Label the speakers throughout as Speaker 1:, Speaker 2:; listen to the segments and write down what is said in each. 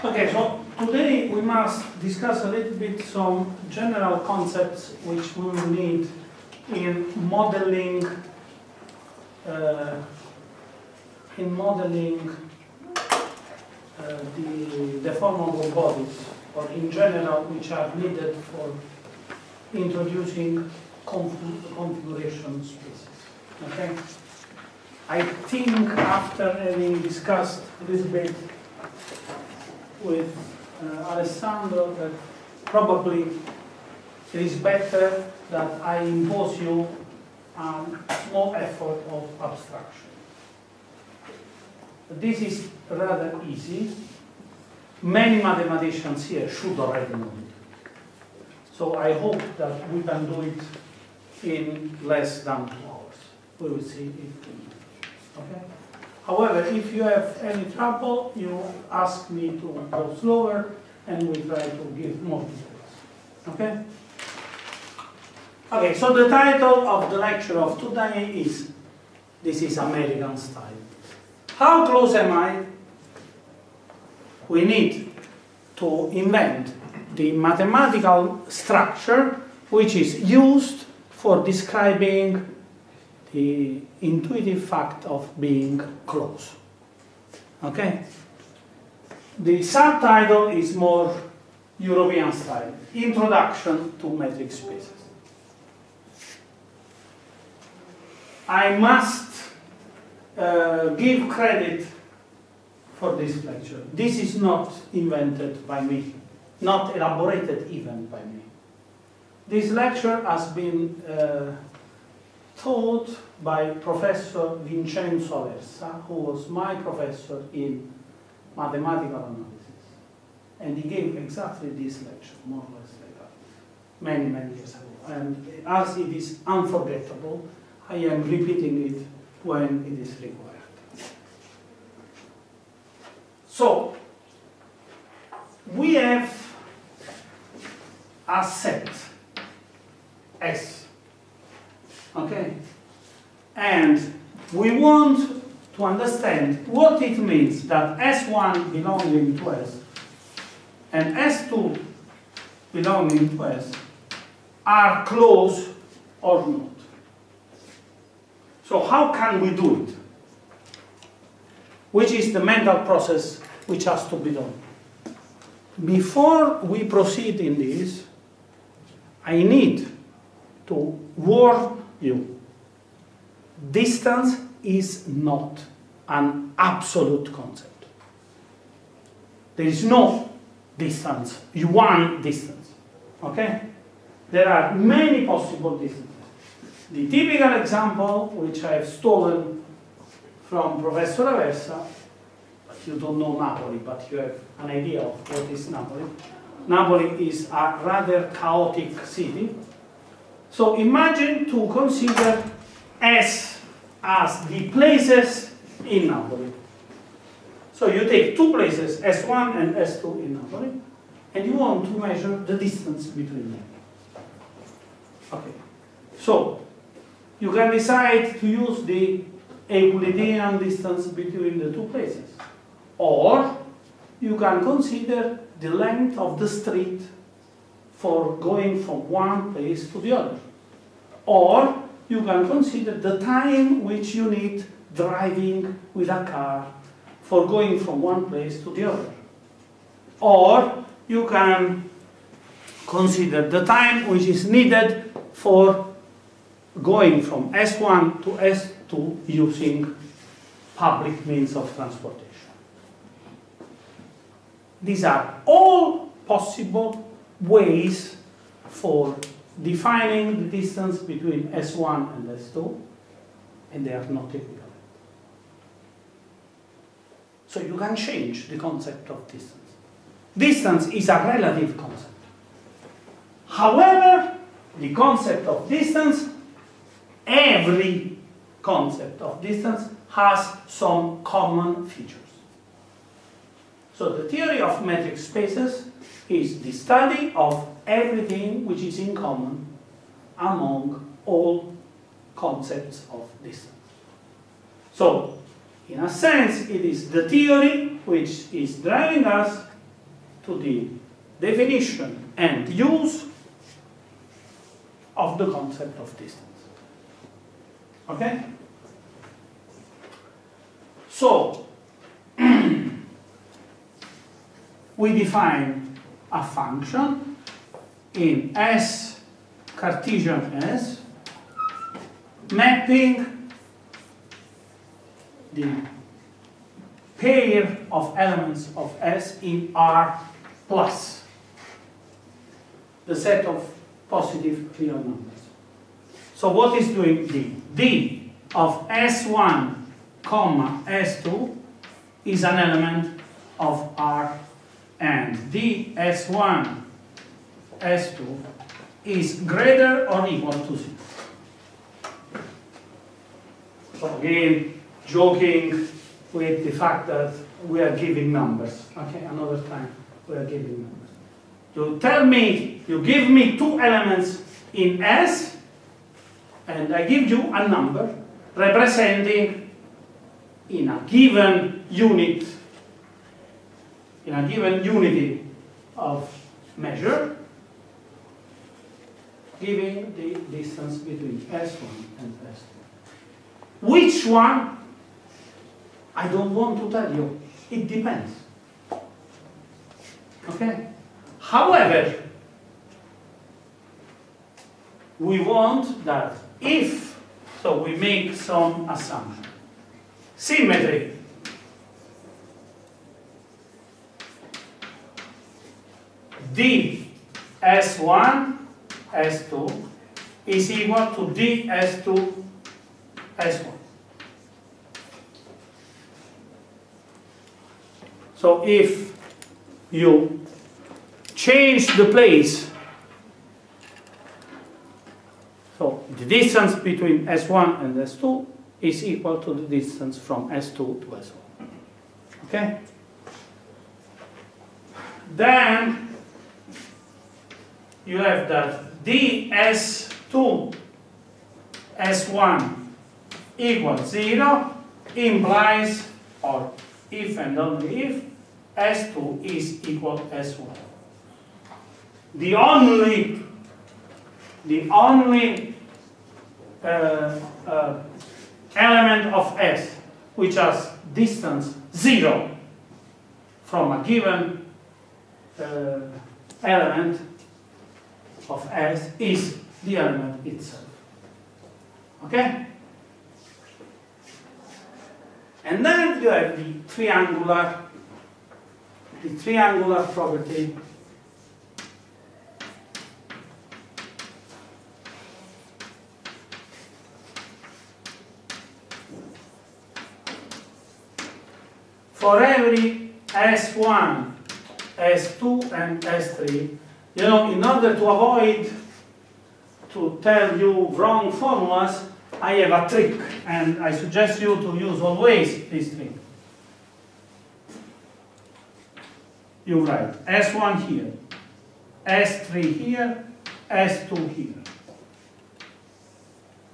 Speaker 1: Okay, so today we must discuss a little bit some general concepts which we will need in modeling the deformable bodies, or in general, which are needed for introducing configuration spaces. Okay? I think after having discussed a little bit with Alessandro that probably it is better that I impose you a small effort of abstraction. This is rather easy. Many mathematicians here should already know it. So I hope that we can do it in less than 2 hours. We will see if we manage. Okay? However, if you have any trouble, you ask me to go slower and we try to give more details. Okay? Okay, so the title of the lecture of today is, this is American style. How close am I? We need to invent the mathematical structure which is used for describing the intuitive fact of being close. Okay? The subtitle is more European style, Introduction to Metric Spaces. I must give credit for this lecture. This is not invented by me, not elaborated even by me. This lecture has been taught by Professor Vincenzo Aversa, who was my professor in mathematical analysis. And he gave exactly this lecture, more or less like that, many, many years ago. And as it is unforgettable, I am repeating it when it is required. So, we have a set S. Okay? And we want to understand what it means that S1 belonging to S and S2 belonging to S are close or not. So how can we do it? Which is the mental process which has to be done. Before we proceed in this, I need to warn you. Distance is not an absolute concept. There is no distance, one distance. Okay? There are many possible distances. The typical example, which I have stolen from Professor Aversa, but you don't know Napoli, but you have an idea of what is Napoli. Napoli is a rather chaotic city. So imagine to consider S as the places in Napoli. So you take two places, S1 and S2 in Napoli, and you want to measure the distance between them. Okay. So you can decide to use the Euclidean distance between the two places. Or you can consider the length of the street for going from one place to the other. Or you can consider the time which you need driving with a car for going from one place to the other. Or you can consider the time which is needed for going from S1 to S2 using public means of transportation. These are all possible ways for defining the distance between S1 and S2, and they are not equivalent. So you can change the concept of distance. Distance is a relative concept. However, the concept of distance, every concept of distance has some common features. So the theory of metric spaces is the study of everything which is in common among all concepts of distance. So, in a sense, it is the theory which is driving us to the definition and use of the concept of distance. Okay? So, we define a function in S, Cartesian S, mapping the pair of elements of S in R plus the set of positive real numbers. So what is doing D? D of S1, comma S2 is an element of R, and D S1, S2 is greater or equal to 0. So again, joking with the fact that we are giving numbers. Okay, another time we are giving numbers. You tell me, you give me two elements in S, and I give you a number representing in a given unit, in a given unity of measure, giving the distance between S1 and S2. Which one? I don't want to tell you. It depends. Okay? However, we want that if, so we make some assumption. Symmetry. D S1, S2 is equal to D S2, S1. So if you change the place, so the distance between S1 and S2 is equal to the distance from S2 to S1. Okay? Then you have that ds2 S1 equals 0 implies, or if and only if, S2 is equal to S1. The only element of S which has distance 0 from a given element of S is the element itself. Okay? And then you have the triangular property. For every S1, S2, and S3, you know, in order to avoid to tell you wrong formulas, I have a trick, and I suggest you to use always this trick. You write S1 here, S3 here, S2 here.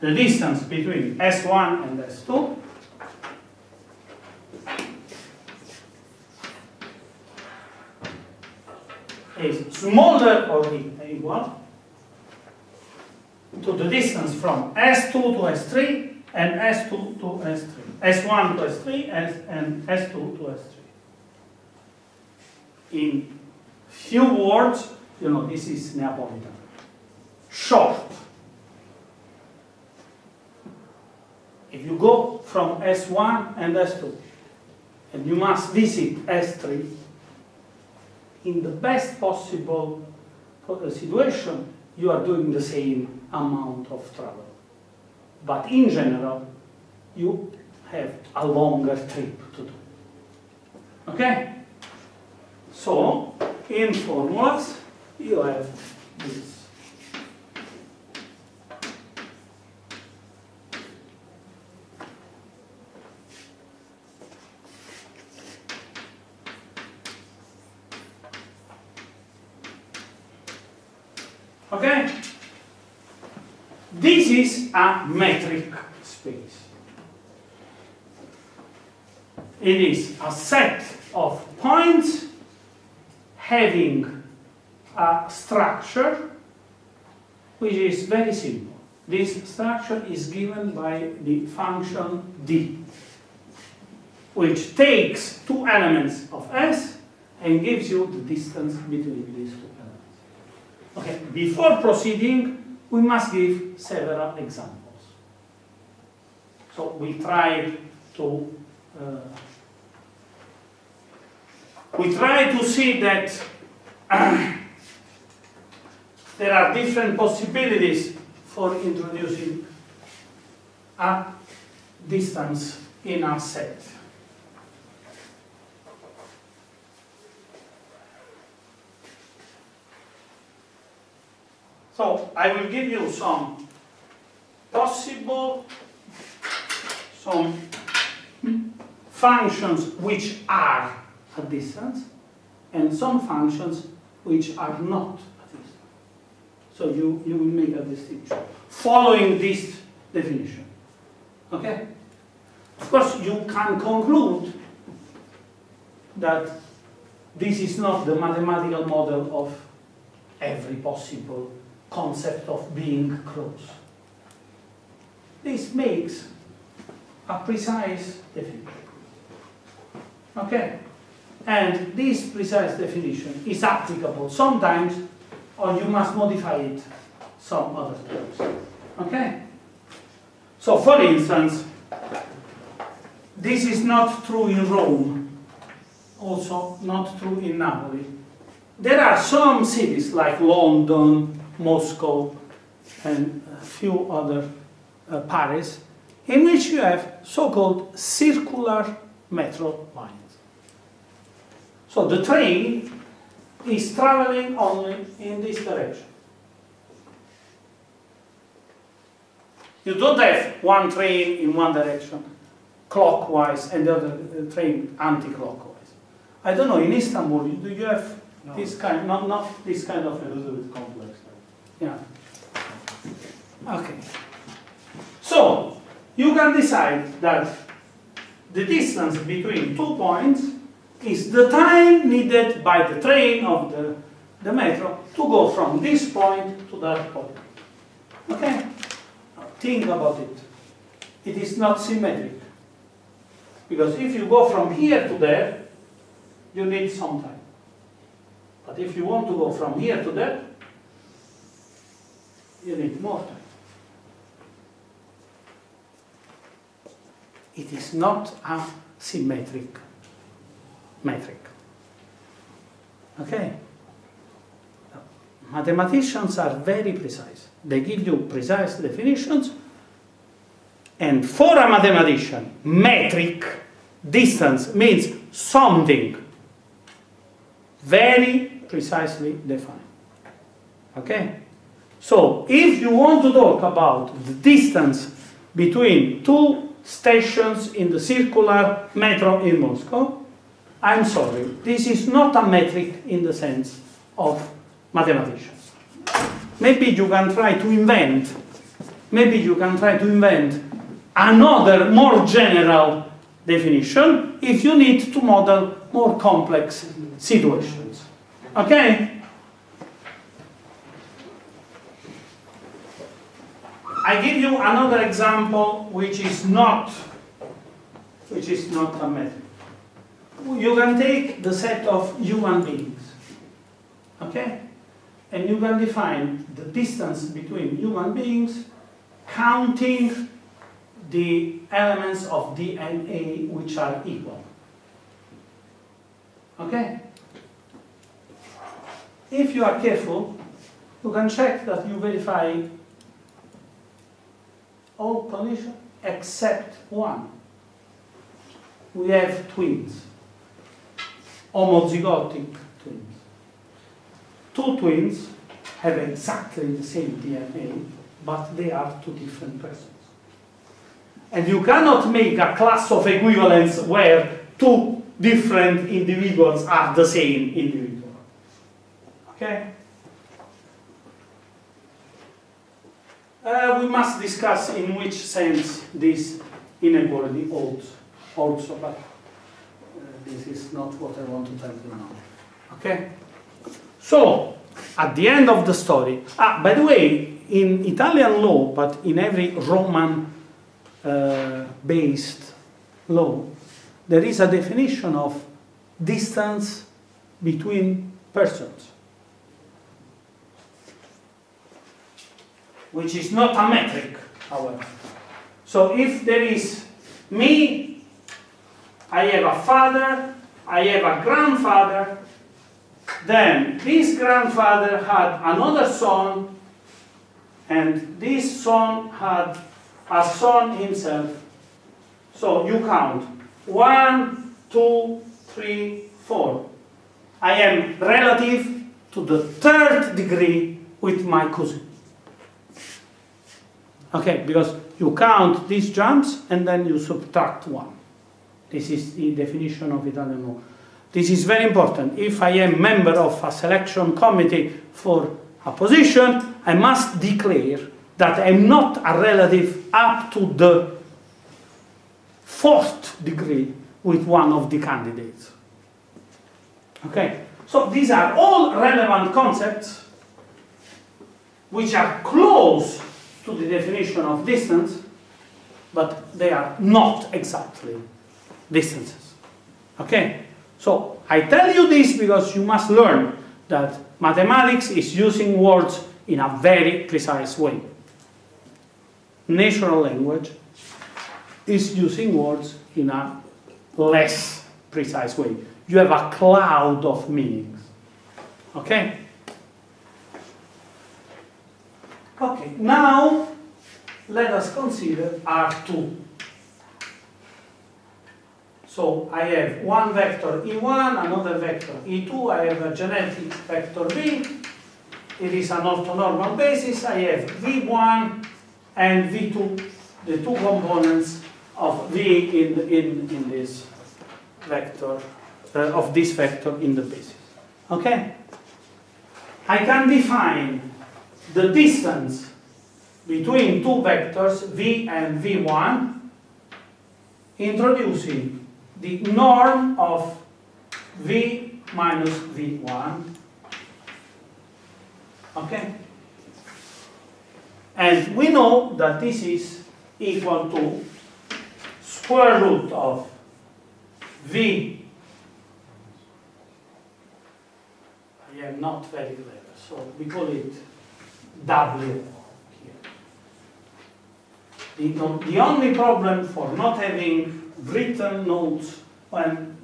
Speaker 1: The distance between S1 and S2 is smaller or equal to the distance from S2 to S3 and S2 to S3, S1 to S3 and S2 to S3. In few words, you know, this is Neapolitan. Short. If you go from S1 and S2 and you must visit S3, in the best possible situation, you are doing the same amount of travel. But in general, you have a longer trip to do. Okay? So, in formulas, you have this. Okay? This is a metric space. It is a set of points having a structure which is very simple. This structure is given by the function d, which takes two elements of S and gives you the distance between these two elements. Okay, before proceeding, we must give several examples. So we try to see that there are different possibilities for introducing a distance in a set. So I will give you some functions which are a distance and some functions which are not a distance. So you will make a distinction following this definition. Okay? Of course, you can conclude that this is not the mathematical model of every possible concept of being close. This makes a precise definition. Okay? And this precise definition is applicable sometimes, or you must modify it some other times. Okay? So, for instance, this is not true in Rome, also not true in Napoli. There are some cities like London, Moscow, and a few other, Paris, in which you have so-called circular metro lines. So the train is traveling only in this direction. You don't have one train in one direction, clockwise, and the other train anti-clockwise. I don't know, in Istanbul, do you have this kind, not this kind of... A little bit complex. Yeah. Okay. So, you can decide that the distance between 2 points is the time needed by the train of the metro to go from this point to that point. Okay? Now, think about it. It is not symmetric. Because if you go from here to there, you need some time. But if you want to go from here to there, you need more time. It is not a symmetric metric. Okay? Mathematicians are very precise. They give you precise definitions, and for a mathematician, metric, distance, means something very precisely defined. Okay? So, if you want to talk about the distance between two stations in the circular metro in Moscow, I'm sorry, this is not a metric in the sense of mathematicians. Maybe you can try to invent, another more general definition if you need to model more complex situations. Okay? I give you another example which is not a metric. You can take the set of human beings, okay? And you can define the distance between human beings counting the elements of DNA which are equal. Okay? If you are careful, you can check that you verify all conditions except one. We have twins, homozygotic twins. Two twins have exactly the same DNA, but they are two different persons. And you cannot make a class of equivalence where two different individuals are the same individual. Okay? We must discuss in which sense this inequality holds also, but this is not what I want to tell you now. Okay? So, at the end of the story, by the way, in Italian law, but in every Roman-based law, there is a definition of distance between persons, which is not a metric, however. So if there is me, I have a father, I have a grandfather, then this grandfather had another son, and this son had a son himself. So you count 1, 2, 3, 4. I am relative to the third degree with my cousin. Okay, because you count these jumps and then you subtract 1. This is the definition of Italian law. This is very important. If I am member of a selection committee for a position, I must declare that I'm not a relative up to the 4th degree with one of the candidates. Okay, so these are all relevant concepts which are close to the definition of distance, but they are not exactly distances. Okay, so I tell you this because you must learn that mathematics is using words in a very precise way. Natural language is using words in a less precise way. You have a cloud of meanings. Okay? Okay, now let us consider R2. So I have one vector E1, another vector E2, I have a genetic vector V. It is an orthonormal basis. I have V1 and V2, the two components of V in this vector, of this vector in the basis. Okay? I can define the distance between two vectors, V and V1, introducing the norm of V minus V1. Okay? And we know that this is equal to square root of V. I am not very clever, so we call it W here. The only problem for not having written notes when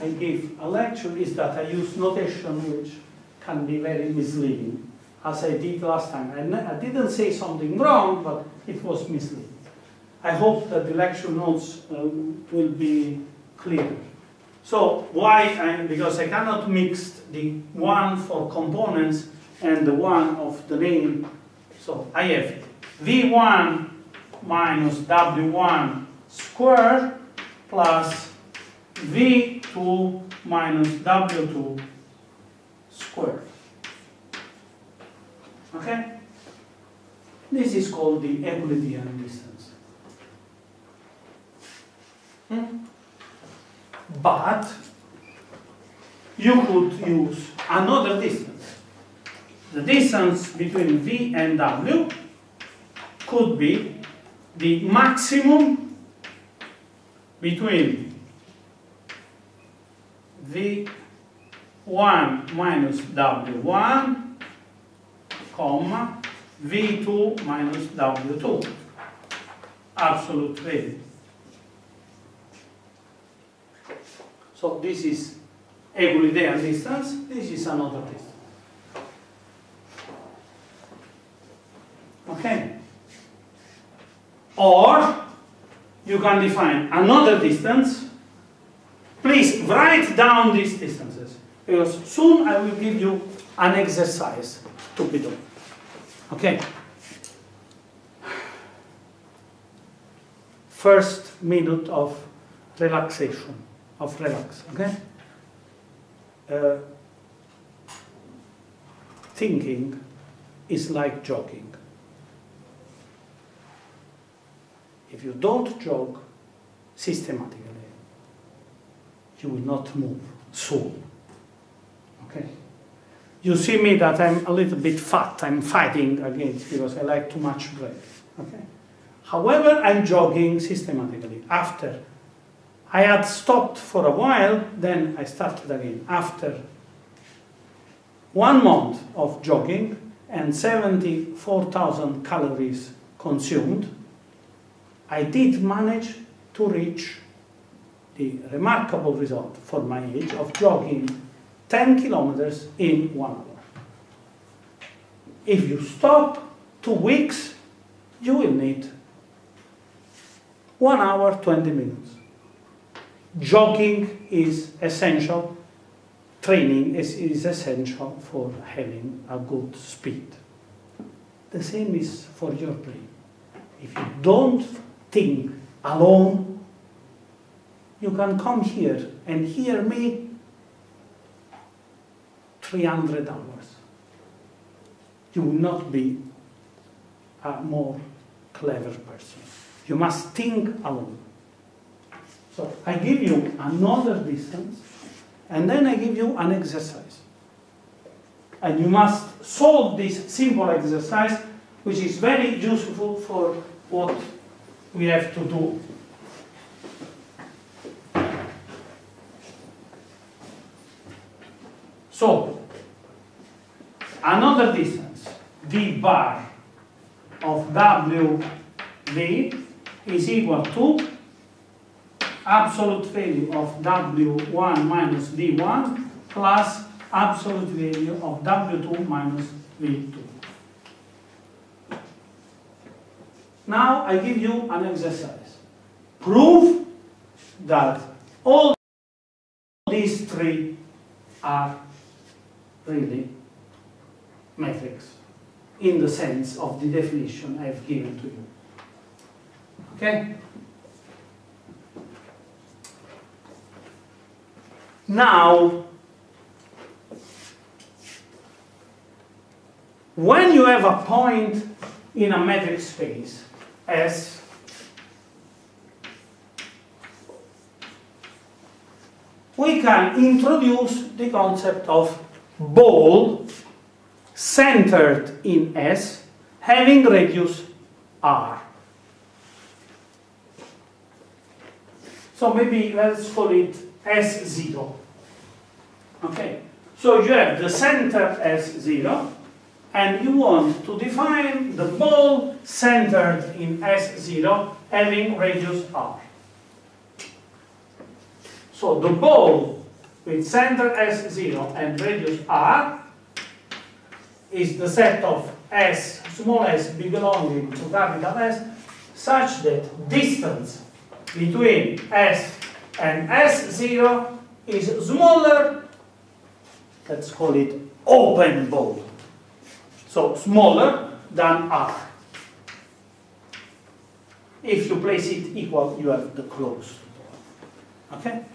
Speaker 1: I give a lecture is that I use notation which can be very misleading, as I did last time. I didn't say something wrong, but it was misleading. I hope that the lecture notes will be clear. So why? Because I cannot mix the one for components and the one of the name. So I have V1 minus W1 squared plus V2 minus W2 squared. Okay? This is called the Euclidean distance. But you could use another distance. The distance between V and W could be the maximum between V1 minus W1, comma, V2 minus W2. Absolute value. So this is Euclidean distance, this is another distance. Okay? Or you can define another distance. Please write down these distances, because soon I will give you an exercise to be done. Okay? First minute of relaxation, okay? Thinking is like jogging. If you don't jog systematically, you will not move soon. Okay? You see me that I'm a little bit fat. I'm fighting against because I like too much bread. Okay. However, I'm jogging systematically. After I had stopped for a while, then I started again. After 1 month of jogging and 74,000 calories consumed, I did manage to reach the remarkable result for my age of jogging 10 kilometers in 1 hour. If you stop 2 weeks, you will need 1 hour, 20 minutes. Jogging is essential. Training is essential for having a good speed. The same is for your brain. If you don't think alone, you can come here and hear me 300 hours. You will not be a more clever person. You must think alone. So I give you another distance, and then I give you an exercise. And you must solve this simple exercise, which is very useful for what we have to do. So, another distance, d bar of WV is equal to absolute value of W1 minus V1 plus absolute value of W2 minus V2. Now I give you an exercise. Prove that all these three are really metrics in the sense of the definition I've given to you. Okay? Now, when you have a point in a metric space S, we can introduce the concept of ball centered in S having radius R. So maybe let's call it S0. Okay, so you have the center S0, and you want to define the ball centered in S0 having radius R. So the ball with center S0 and radius R is the set of S, small s belonging to capital S, such that distance between S and S0 is smaller, let's call it open ball. So smaller than R. If you place it equal, you have the closed ball. Okay?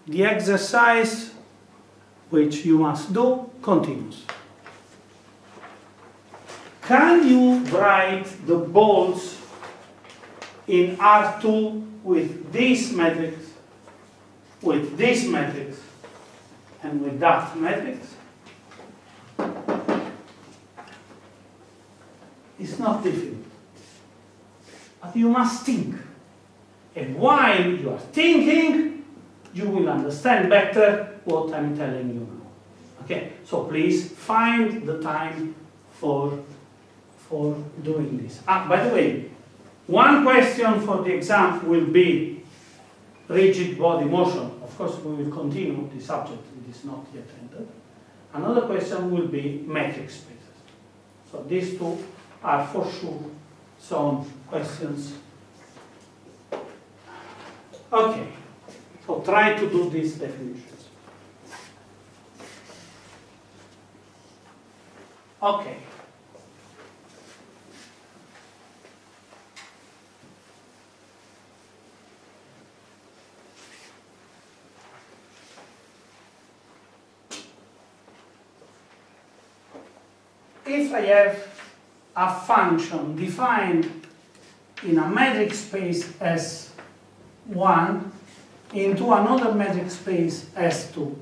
Speaker 1: The exercise which you must do continues. Can you write the balls in R2 with this matrix, with this matrix, and with that matrix? It's not difficult. But you must think. And while you are thinking, you will understand better what I'm telling you now. Okay? So please find the time for doing this. By the way, one question for the exam will be rigid body motion. Of course, we will continue the subject. It is not yet ended. Another question will be metric spaces. So these two are for sure some questions. Okay, so try to do these definitions. Okay. If I have a function defined in a metric space S1 into another metric space S2.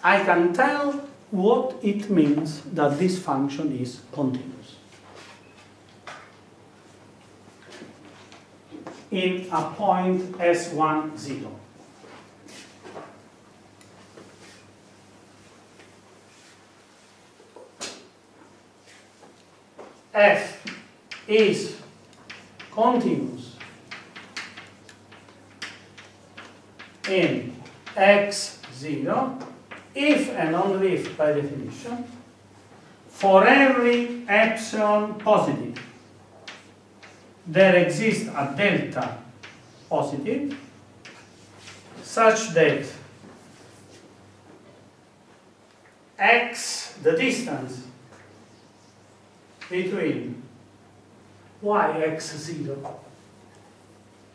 Speaker 1: I can tell what it means that this function is continuous in a point S1, 0. F is continuous in x0 if and only if, by definition, for every epsilon positive, there exists a delta positive such that x, the distance between yx0,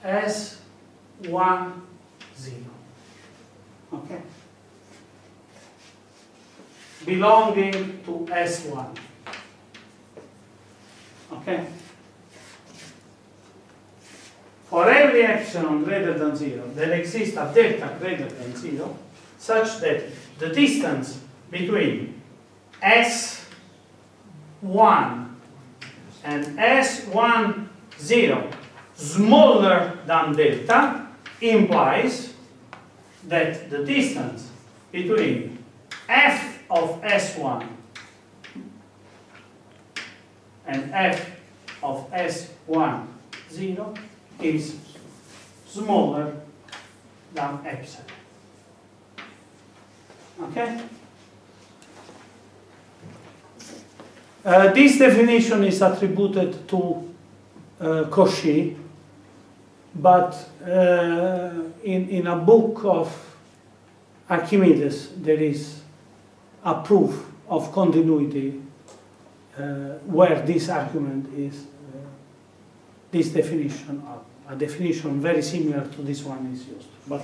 Speaker 1: s1, 0, okay, belonging to S1. Okay? For every epsilon greater than 0, there exists a delta greater than 0, such that the distance between S1 and S1, 0 smaller than delta implies that the distance between f of S1 and f of S1, 0 is smaller than epsilon. Okay? This definition is attributed to Cauchy, but in a book of Archimedes there is a proof of continuity where this argument is, this definition, a definition very similar to this one is used. But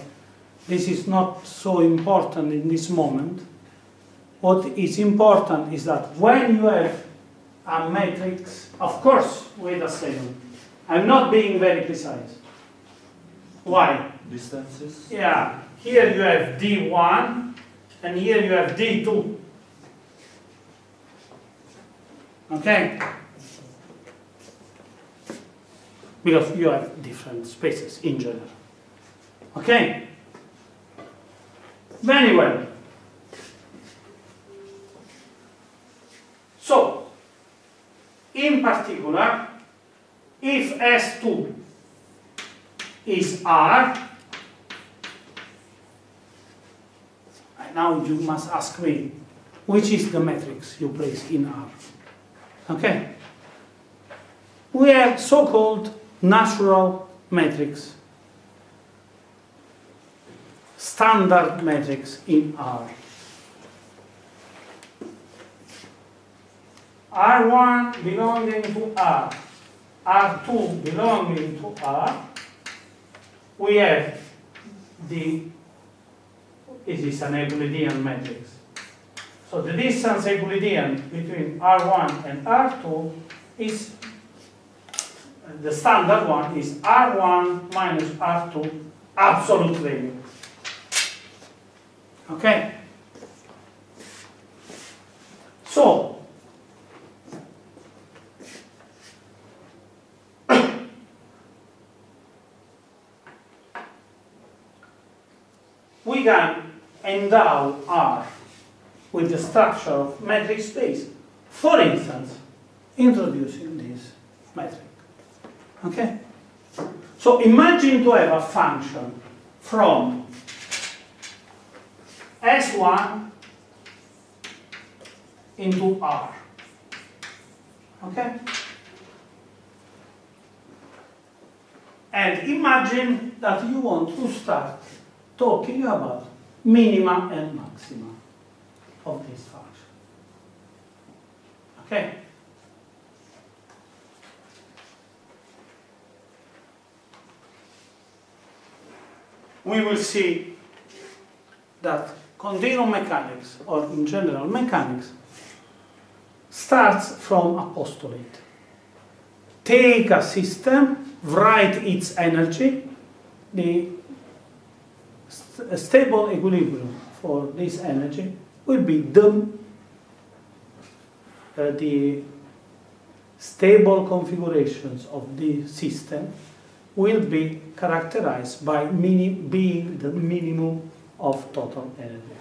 Speaker 1: this is not so important in this moment. What is important is that when you have a matrix, of course, wait a second, I'm not being very precise. Why?
Speaker 2: Distances?
Speaker 1: Yeah, here you have D1 and here you have D2. Okay? Because you have different spaces in general. Okay? Very well. So, in particular, if S2 is R, now you must ask me, which is the matrix you place in R? Okay? We have so-called natural matrix, standard matrix in R. R1 belonging to R, R2 belonging to R, we have this is an Euclidean matrix. So the distance Euclidean between R1 and R2 is, the standard one is R1 minus R2 absolute value. Okay? So, we can endow R with the structure of metric space. For instance, introducing this metric. Okay? So imagine to have a function from S1 into R. Okay? And imagine that you want to start talking about minima and maxima of this function. Okay? We will see that continuum mechanics, or in general mechanics, starts from a postulate. take a system, write its energy, the stable equilibrium for this energy will be the stable configurations of the system will be characterized by being the minimum of total energy.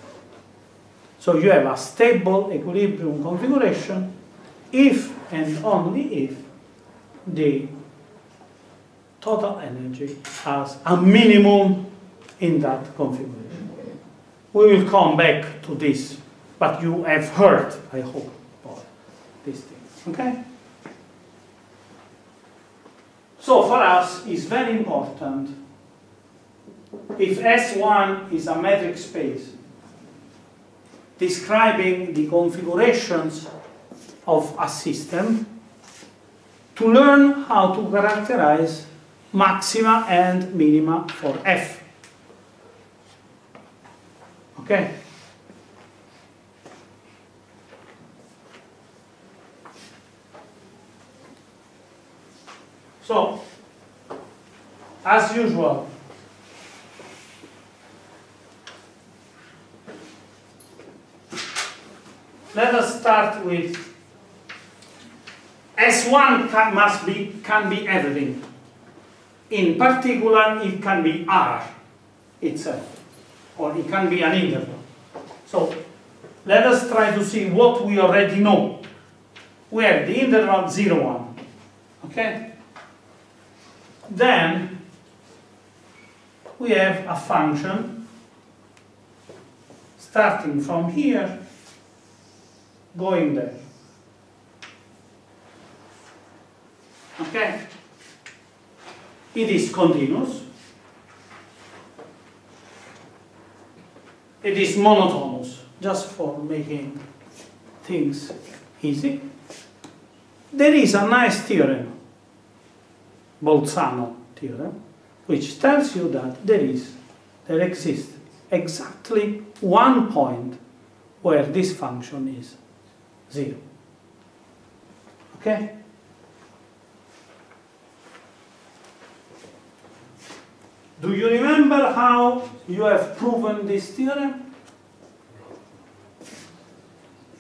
Speaker 1: So you have a stable equilibrium configuration if and only if the total energy has a minimum in that configuration. We will come back to this, but you have heard, I hope, about this thing. Okay? So for us, it's very important, if S1 is a metric space describing the configurations of a system, to learn how to characterize maxima and minima for F. Okay? So, as usual, let us start with S1 can be everything. In particular, it can be R itself, or it can be an interval. So, let us try to see what we already know. We have the interval 0, 1. Okay? Then, we have a function starting from here, going there. Okay? It is continuous. It is monotonous, just for making things easy. There is a nice theorem, Bolzano theorem, which tells you that there exists exactly one point where this function is 0. Okay? Do you remember how you have proven this theorem?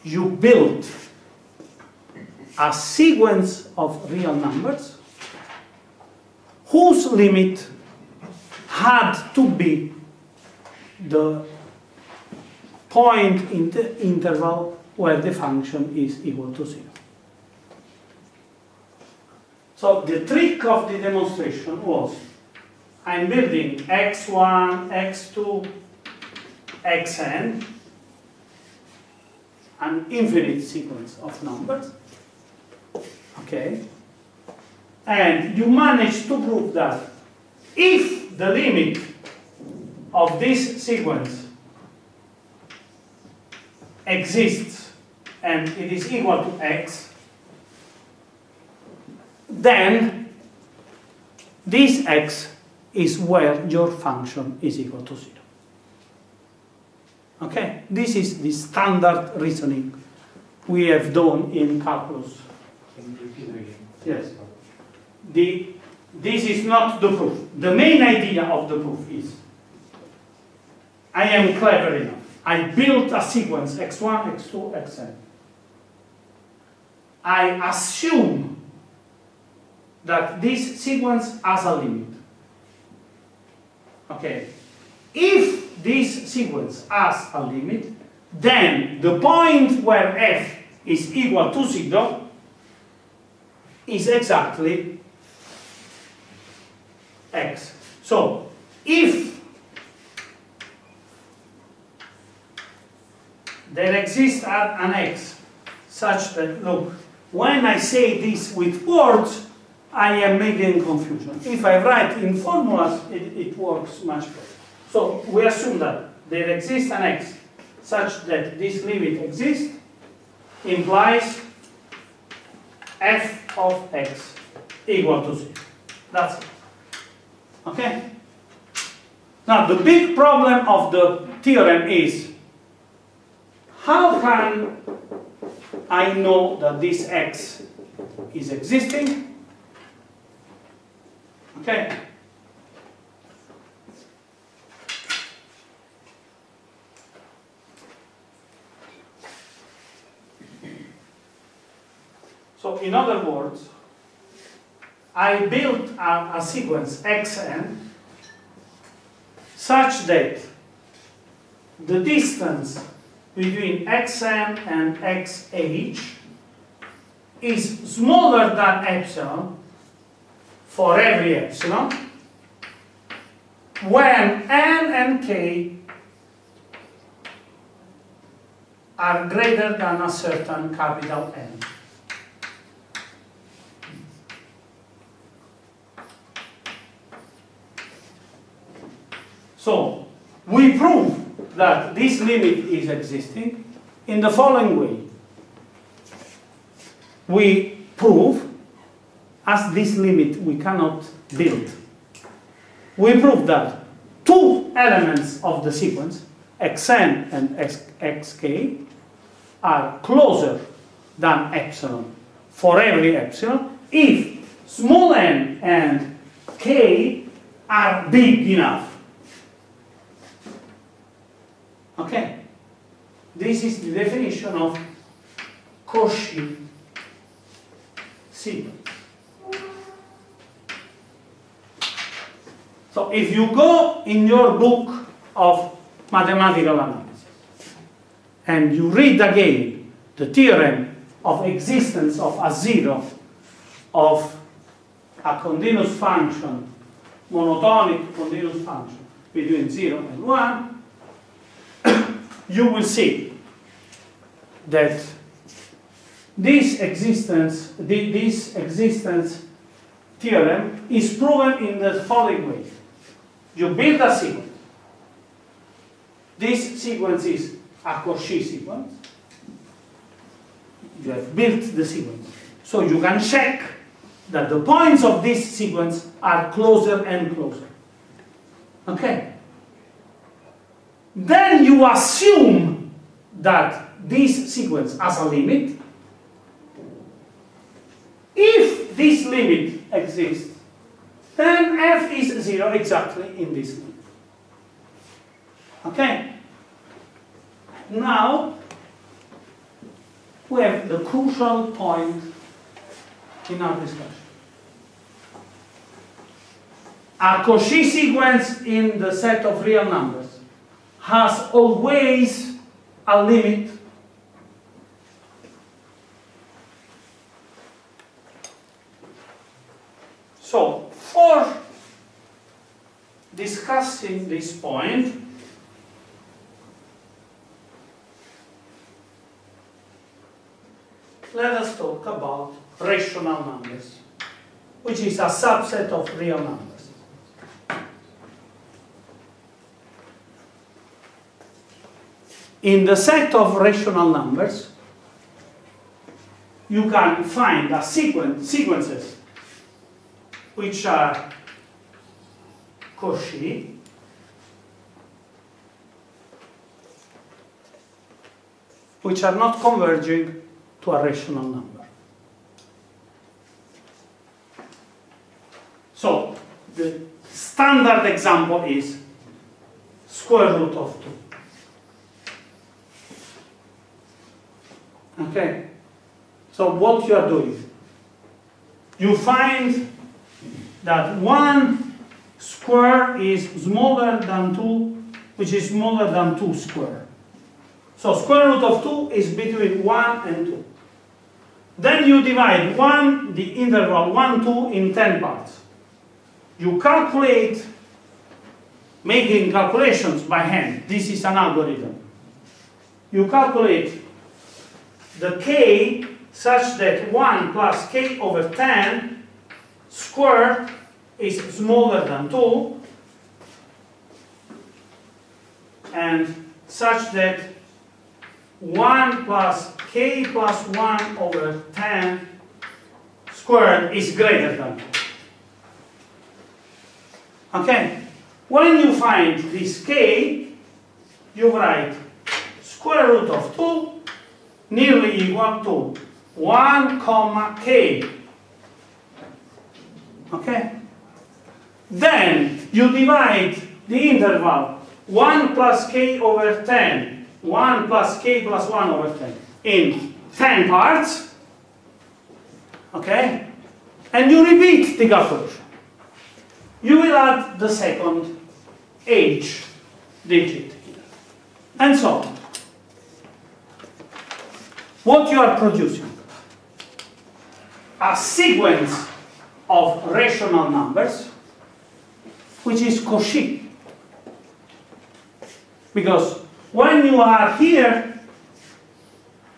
Speaker 1: You built a sequence of real numbers whose limit had to be the point in the interval where the function is equal to 0. So the trick of the demonstration was, I'm building x1, x2, xn, an infinite sequence of numbers, okay? And you manage to prove that if the limit of this sequence exists and it is equal to x, then this x is where your function is equal to 0. Okay? This is the standard reasoning we have done in calculus.
Speaker 2: Can you repeat it again?
Speaker 1: Yes. This is not the proof. The main idea of the proof is, I am clever enough. I built a sequence x1, x2, xn. I assume that this sequence has a limit. Okay. If this sequence has a limit, then the point where f is equal to 0 is exactly x. So, if there exists an x such that, look, when I say this with words, I am making confusion. If I write in formulas, it works much better. So we assume that there exists an x such that this limit exists, implies f of x equal to 0. That's it. Okay? Now the big problem of the theorem is, how can I know that this x is existing Okay? So in other words, I built a sequence xn such that the distance between xn and xh is smaller than epsilon for every epsilon when n and k are greater than a certain capital N. So, we prove that this limit is existing in the following way. We prove, as this limit we cannot build, we prove that two elements of the sequence, xn and xk, are closer than epsilon for every epsilon if small n and k are big enough. Okay, this is the definition of Cauchy sequence. So if you go in your book of mathematical analysis and you read again the theorem of existence of a zero of a continuous function, monotonic continuous function between 0 and 1, you will see that this existence theorem is proven in the following way. You build a sequence. This sequence is a Cauchy sequence. You have built the sequence. So you can check that the points of this sequence are closer and closer. Okay? Then you assume that this sequence has a limit. If this limit exists, then f is 0 exactly in this limit. Okay? Now, we have the crucial point in our discussion. A Cauchy sequence in the set of real numbers has always a limit so for discussing this point, let us talk about rational numbers, which is a subset of real numbers. In the set of rational numbers, you can find a sequences which are Cauchy, which are not converging to a rational number. So, the standard example is square root of 2. Okay, so what you are doing, you find that 1 square is smaller than 2, which is smaller than 2 square. So square root of 2 is between 1 and 2. Then you divide the interval 1, 2 in 10 parts. You calculate, making calculations by hand. This is an algorithm. You calculate the k such that 1 plus k over 10 squared is smaller than 2, and such that 1 plus k plus 1 over 10 squared is greater than 2. Okay? When you find this k, you write square root of 2 nearly equal to 1 comma k. Okay? Then you divide the interval 1 plus k over 10, 1 plus k plus 1 over 10 in 10 parts, okay? And you repeat the calculation. You will add the second h digit here, and so on. What you are producing? A sequence of rational numbers, which is Cauchy. Because when you are here,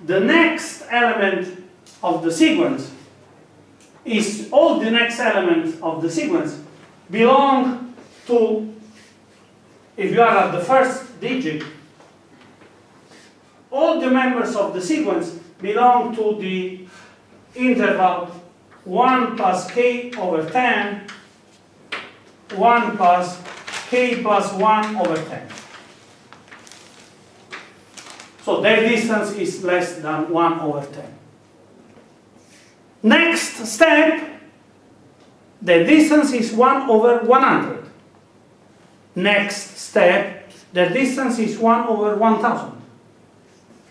Speaker 1: the next element of the sequence is all the next elements of the sequence belong to, if you are at the first digit, all the members of the sequence belong to the interval 1 plus k over 10, 1 plus k plus 1 over 10. So their distance is less than 1 over 10. Next step, the distance is 1 over 100. Next step, the distance is 1 over 1000.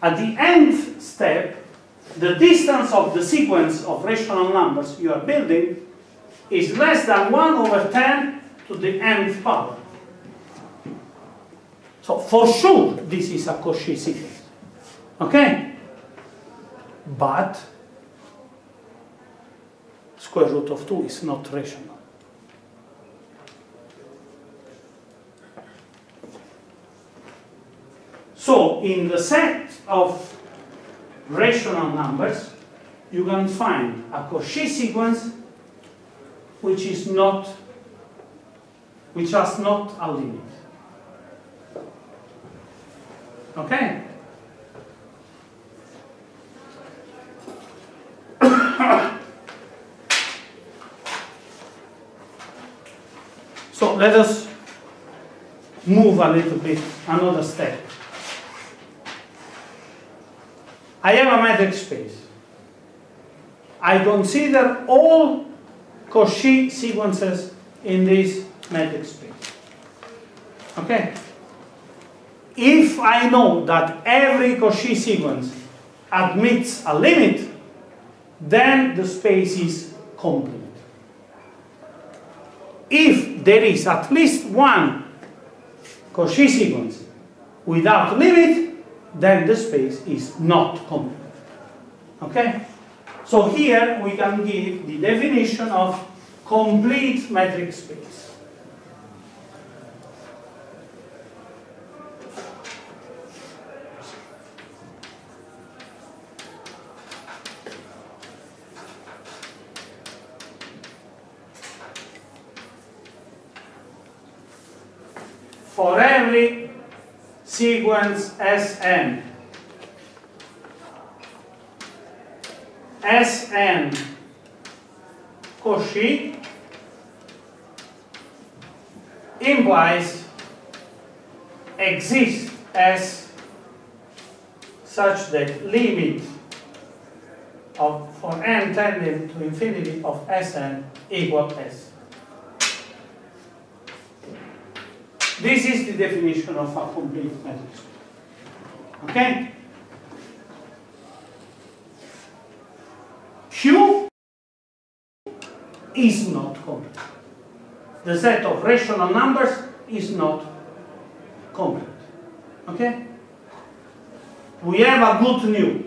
Speaker 1: At the nth step, the distance of the sequence of rational numbers you are building is less than 1 over 10 to the nth power. So for sure, this is a Cauchy sequence. Okay? But square root of 2 is not rational. So in the set of rational numbers, you can find a Cauchy sequence which has not a limit. Okay? So let us move a little bit, another step. I have a metric space. I consider all Cauchy sequences in this metric space. Okay? If I know that every Cauchy sequence admits a limit, then the space is complete. If there is at least one Cauchy sequence without limit, then the space is not complete. Okay? So here we can give the definition of complete metric space. For every sequence Sn, Sn Cauchy implies exist as such that limit of for n tending to infinity of Sn equal S. This is the definition of a complete metric space. Okay? Q is not complete. The set of rational numbers is not complete. Okay? We have a good news.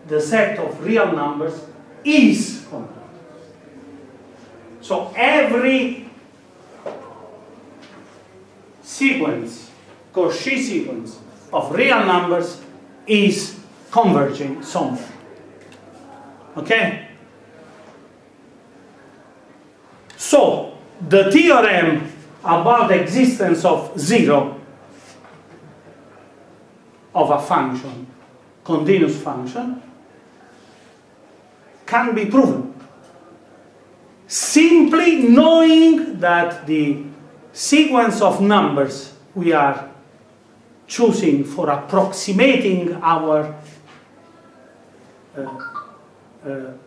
Speaker 1: The set of real numbers is complete. So every sequence, Cauchy sequence of real numbers is converging somewhere. Okay? So, the theorem about the existence of zero of a function, continuous function, can be proven simply knowing that the sequence of numbers we are choosing for approximating our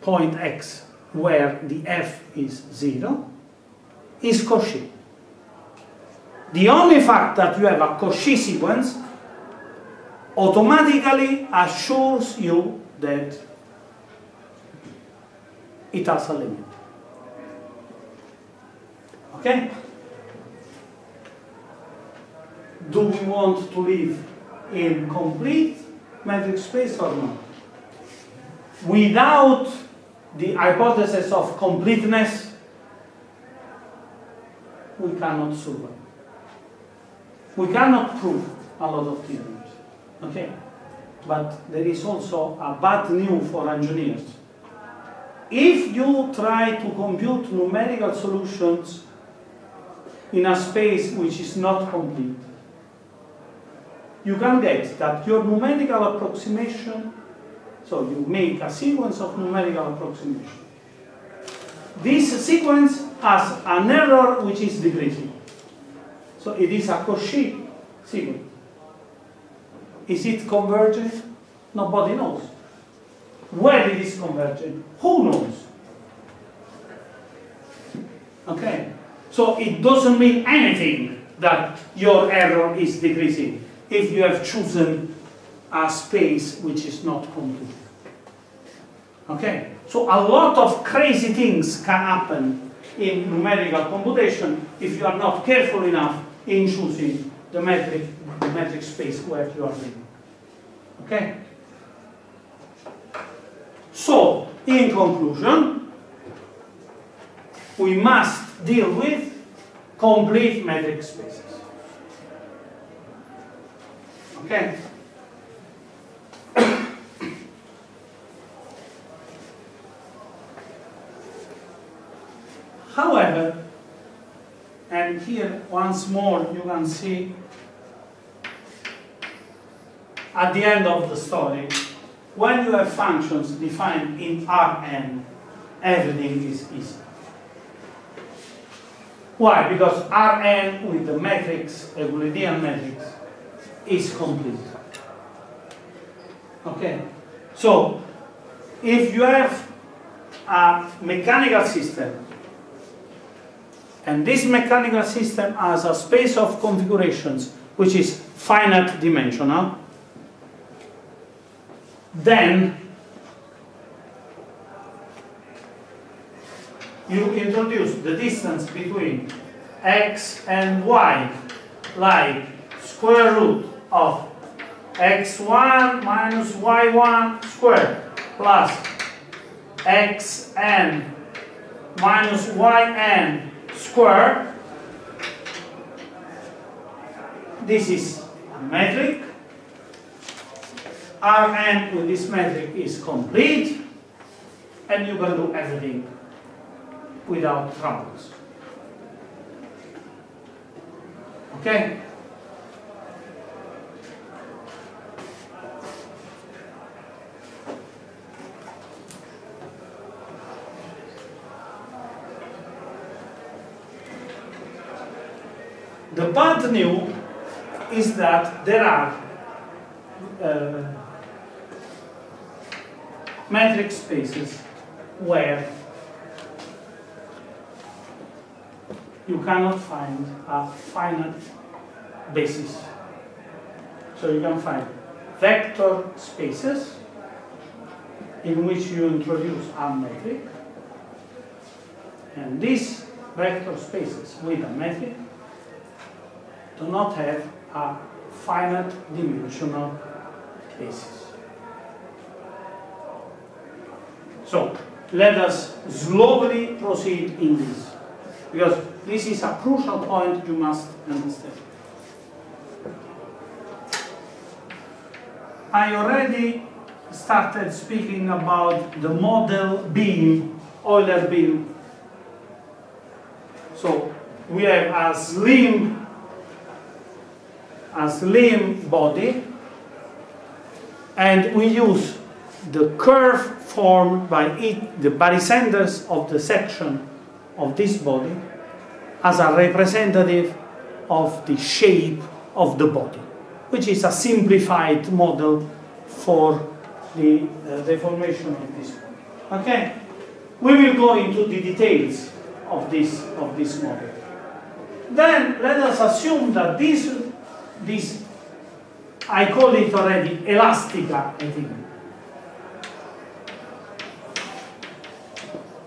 Speaker 1: point x, where the f is 0, is Cauchy. The only fact that you have a Cauchy sequence automatically assures you that it has a limit. Okay? Do we want to live in complete metric space or not? Without the hypothesis of completeness, we cannot survive. We cannot prove a lot of theorems. Okay? But there is also a bad news for engineers. If you try to compute numerical solutions in a space which is not complete, you can get that your numerical approximation, so you make a sequence of numerical approximation. This sequence has an error which is decreasing. So it is a Cauchy sequence. Is it convergent? Nobody knows. Where it is convergent? Who knows? Okay? So it doesn't mean anything that your error is decreasing if you have chosen a space which is not complete. Okay? So a lot of crazy things can happen in numerical computation if you are not careful enough in choosing the metric space where you are living. Okay? So, in conclusion, we must deal with complete metric spaces. Okay? However, and here once more you can see at the end of the story, when you have functions defined in Rn, everything is easy. Why? Because Rn with the matrix, Euclidean matrix, is complete. Okay? So, if you have a mechanical system, and this mechanical system has a space of configurations which is finite dimensional, then you introduce the distance between x and y like square root of x1 minus y1 squared plus xn minus yn squared. This is a metric. Rn with this metric is complete, and you can do everything without troubles. Okay? The bad news is that there are metric spaces where you cannot find a finite basis. So you can find vector spaces in which you introduce a metric, and these vector spaces with a metric do not have a finite dimensional basis. So let us slowly proceed in this, because this is a crucial point you must understand. I already started speaking about the model beam, Euler beam. So we have a slim body, and we use the curve formed by the barycenters of the section of this body as a representative of the shape of the body, which is a simplified model for the deformation of this body. Okay? We will go into the details of this model. Then let us assume that this I call it already elastica, I think.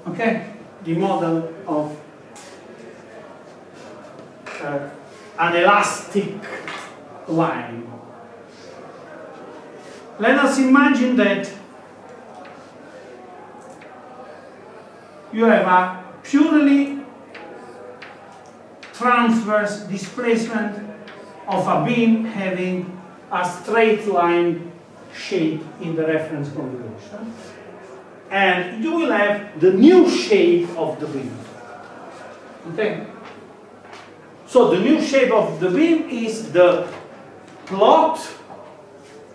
Speaker 1: Okay, the model of an elastic line. Let us imagine that you have a purely transverse displacement of a beam having a straight line shape in the reference configuration, and you will have the new shape of the beam. Okay? So the new shape of the beam is the plot,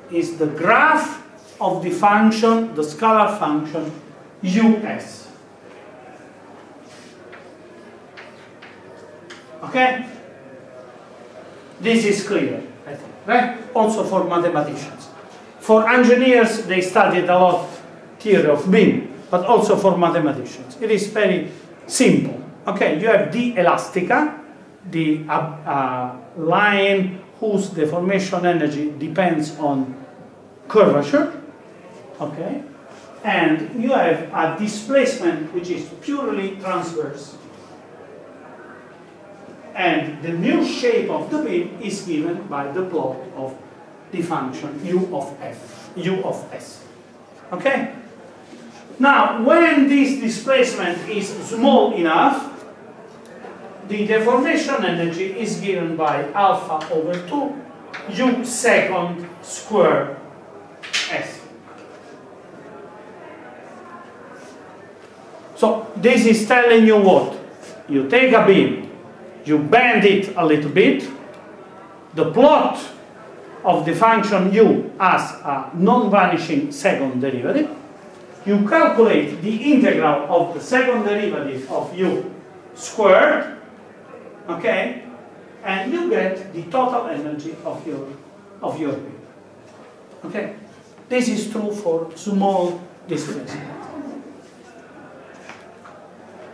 Speaker 1: is the graph of the function, the scalar function us. Okay? This is clear, I think, right? Also for mathematicians. For engineers, they studied a lot theory of beam, but also for mathematicians. It is very simple. Okay, you have the elastica, the line whose deformation energy depends on curvature. Okay, and you have a displacement which is purely transverse. And the new shape of the beam is given by the plot of the function u of s. Okay? Now, when this displacement is small enough, the deformation energy is given by alpha over 2 u second square s. So, this is telling you what? You take a beam, you bend it a little bit, the plot of the function u has a non-vanishing second derivative, you calculate the integral of the second derivative of u squared, okay, and you get the total energy of your beam. Okay, this is true for small displacement.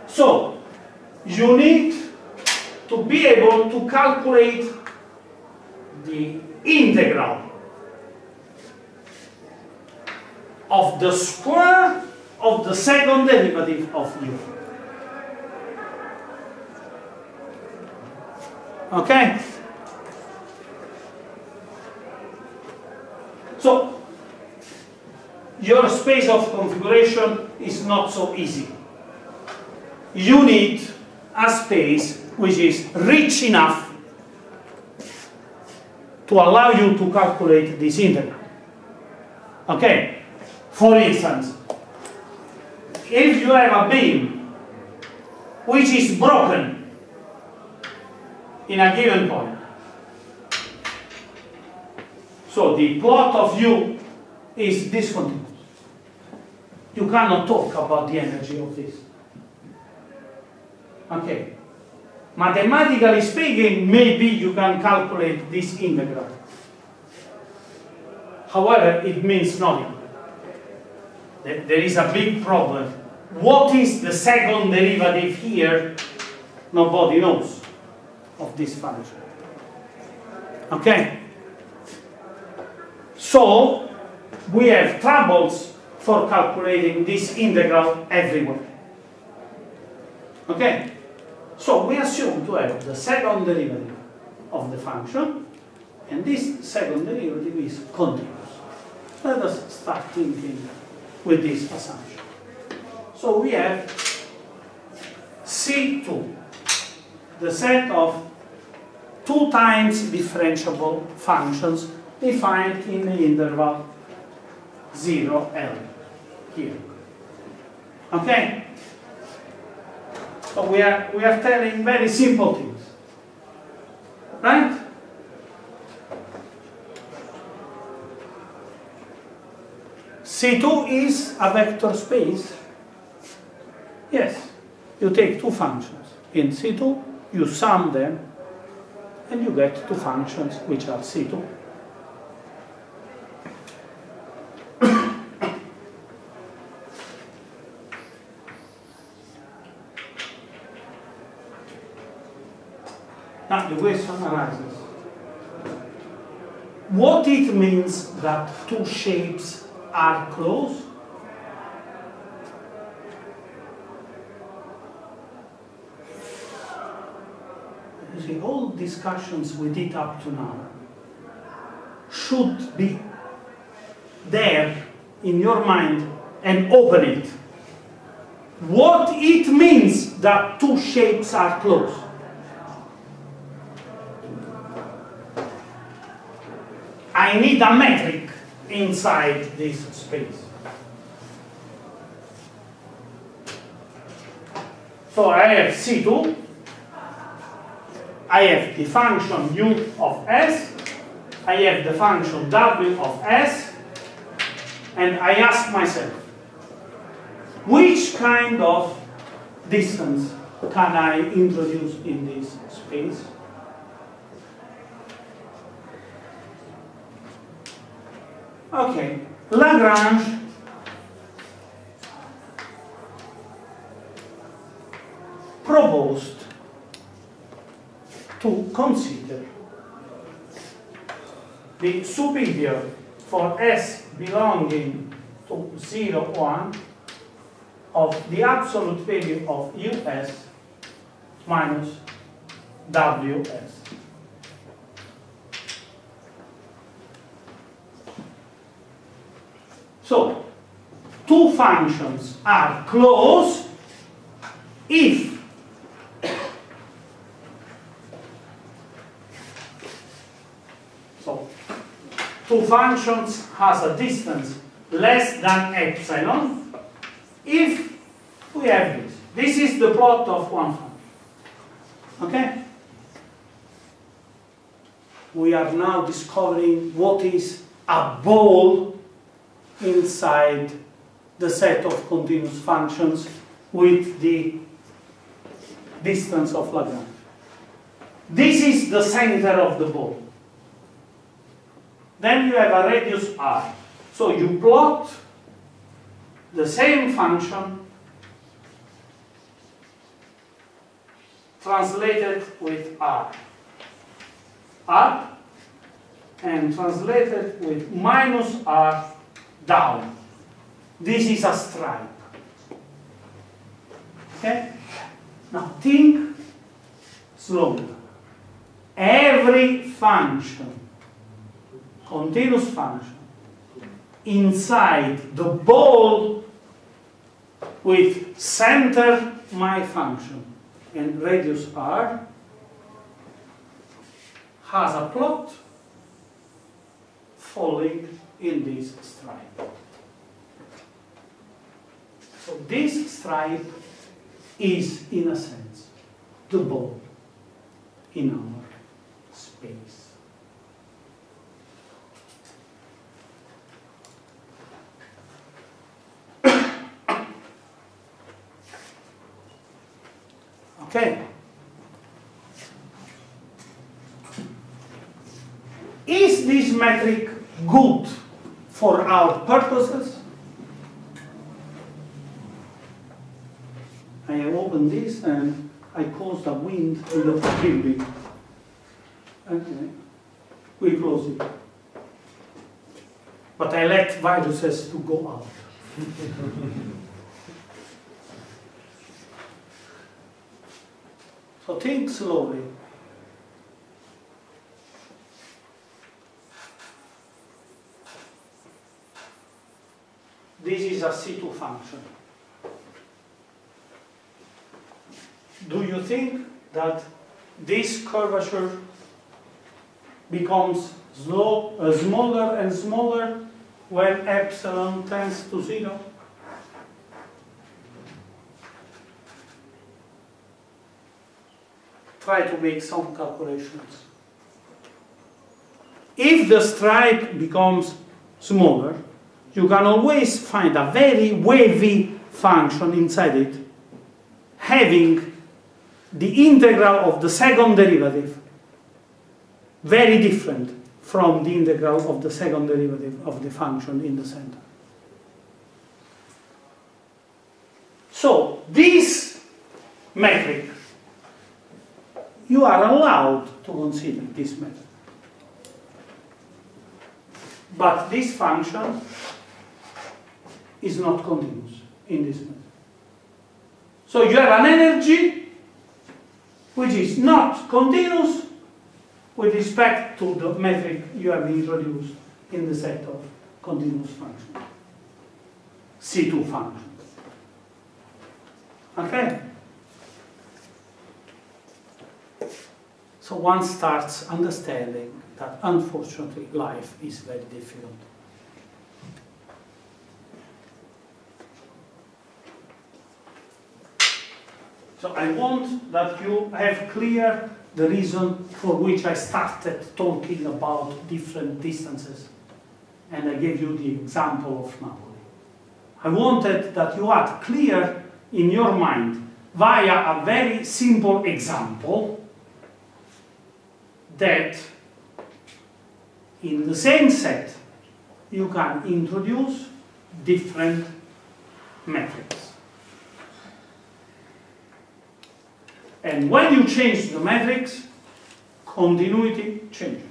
Speaker 1: So you need to be able to calculate the integral of the square of the second derivative of u. Okay? So, your space of configuration is not so easy. You need a space which is rich enough to allow you to calculate this integral. Okay? For instance, if you have a beam which is broken in a given point, so the plot of u is discontinuous, you cannot talk about the energy of this. Okay. Mathematically speaking, maybe you can calculate this integral. However, it means nothing. There is a big problem. What is the second derivative here? Nobody knows of this function. Okay? So, we have troubles for calculating this integral everywhere. Okay? So, we assume to have the second derivative of the function, and this second derivative is continuous. Let us start thinking with this assumption. So we have C2, the set of 2 times differentiable functions defined in the interval 0, L, here. Okay? So we are telling very simple things. Right? C2 is a vector space. Yes. You take 2 functions. In C2, you sum them, and you get 2 functions which are C2. Now the question arises. What it means that two shapes are close? You see, all discussions we did up to now should be there in your mind and open it. What it means that two shapes are close. I need a metric inside this space. So I have C2, I have the function U of S, I have the function W of S, and I ask myself, which kind of distance can I introduce in this space? Okay, Lagrange proposed to consider the superior for S belonging to 0, 1 of the absolute value of US minus WS. So, two functions are close if two functions has a distance less than epsilon if we have this. This is the plot of one function. Okay? We are now discovering what is a ball inside the set of continuous functions with the distance of Lagrange. This is the center of the ball. Then you have a radius r. So you plot the same function translated with r up and translated with minus r down. This is a stripe. Okay? Now think slowly. Every function, continuous function, inside the ball with center my function and radius r has a plot falling in this stripe. So this stripe is, in a sense, the ball in our space. Okay. Is this metric good for our purposes? I have opened this and I caused a wind in the building. Okay. We close it. But I let viruses to go out. So think slowly. This is a C2 function. Do you think that this curvature becomes smaller and smaller when epsilon tends to 0? Try to make some calculations. If the stripe becomes smaller, you can always find a very wavy function inside it, having the integral of the second derivative very different from the integral of the second derivative of the function in the center. So this metric you are allowed to consider this method. But this function is not continuous in this method. So you have an energy which is not continuous with respect to the metric you have introduced in the set of continuous functions, C2 functions. Okay? So one starts understanding that unfortunately life is very difficult. So I want that you have clear the reason for which I started talking about different distances, and I gave you the example of Napoli. I wanted that you had clear in your mind via a very simple example that in the same set you can introduce different metrics. And when you change the metrics, continuity changes.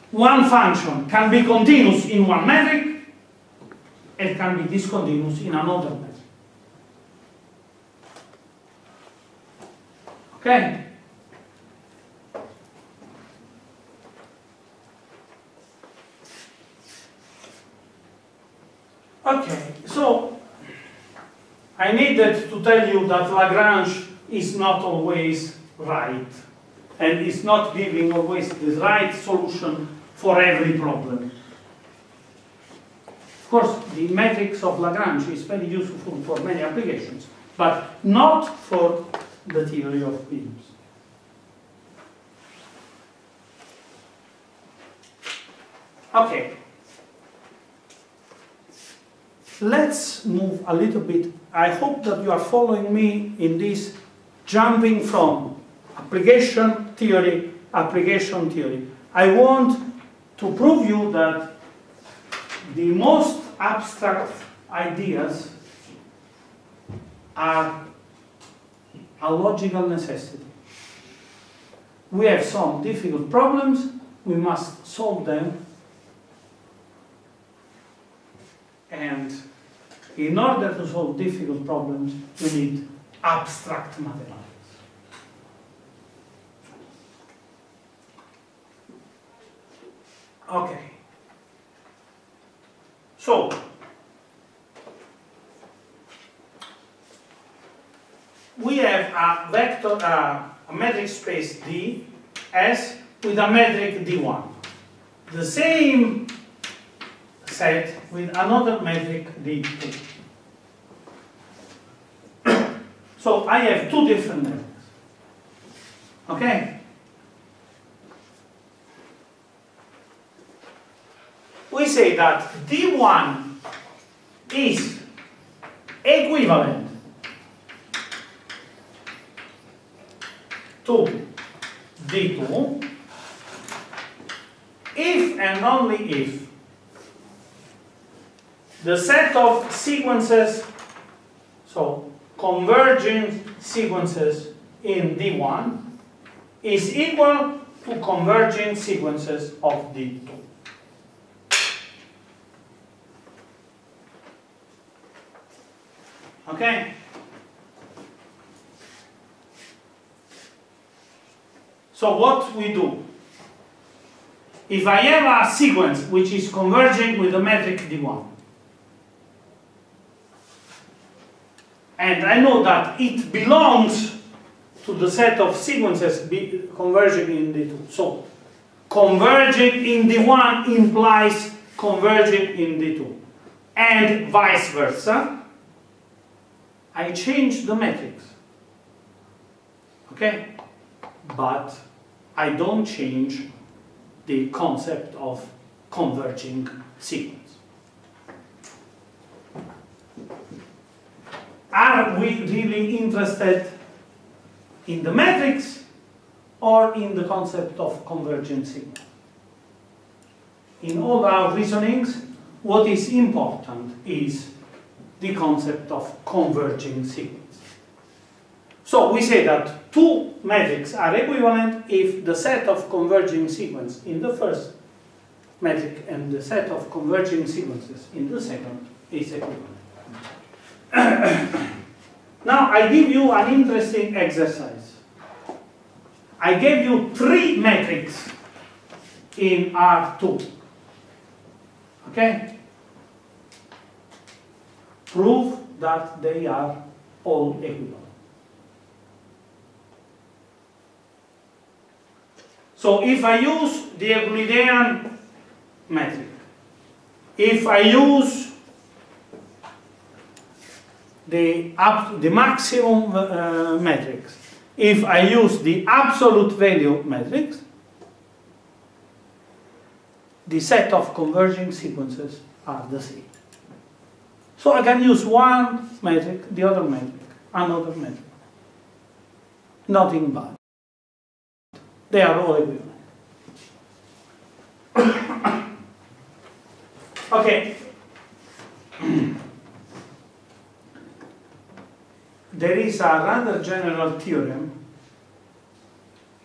Speaker 1: One function can be continuous in one metric and can be discontinuous in another metric. Okay? Okay, so I needed to tell you that Lagrange is not always right and is not giving always the right solution for every problem. Of course, the matrix of Lagrange is very useful for many applications, but not for the theory of beams. Okay. Let's move a little bit. I hope that you are following me in this jumping from application theory, application theory. I want to prove you that the most abstract ideas are a logical necessity. We have some difficult problems, we must solve them, and in order to solve difficult problems, we need abstract mathematics. Okay. So, we have a vector, a metric space D S with a metric D1. The same set with another metric D2. So I have two different metrics. Okay? We say that D1 is equivalent to D2 if and only if the set of sequences, so converging sequences in D1, is equal to converging sequences of D2. Okay? So what we do? If I have a sequence which is converging with the metric D1, and I know that it belongs to the set of sequences converging in D2. So, converging in D1 implies converging in D2. And vice versa, I change the metrics. Okay? But I don't change the concept of converging sequence. Are we really interested in the metrics or in the concept of convergent sequence? In all our reasonings, what is important is the concept of converging sequence. So we say that two metrics are equivalent if the set of converging sequences in the first metric and the set of converging sequences in the second is equivalent. Now I give you an interesting exercise. I gave you three metrics in R2. Okay? Prove that they are all equivalent. So if I use the Euclidean metric, if I use the maximum matrix, if I use the absolute value matrix, the set of converging sequences are the same. So I can use one metric, the other metric, another metric. Nothing bad. They are all equivalent. Okay. There is a rather general theorem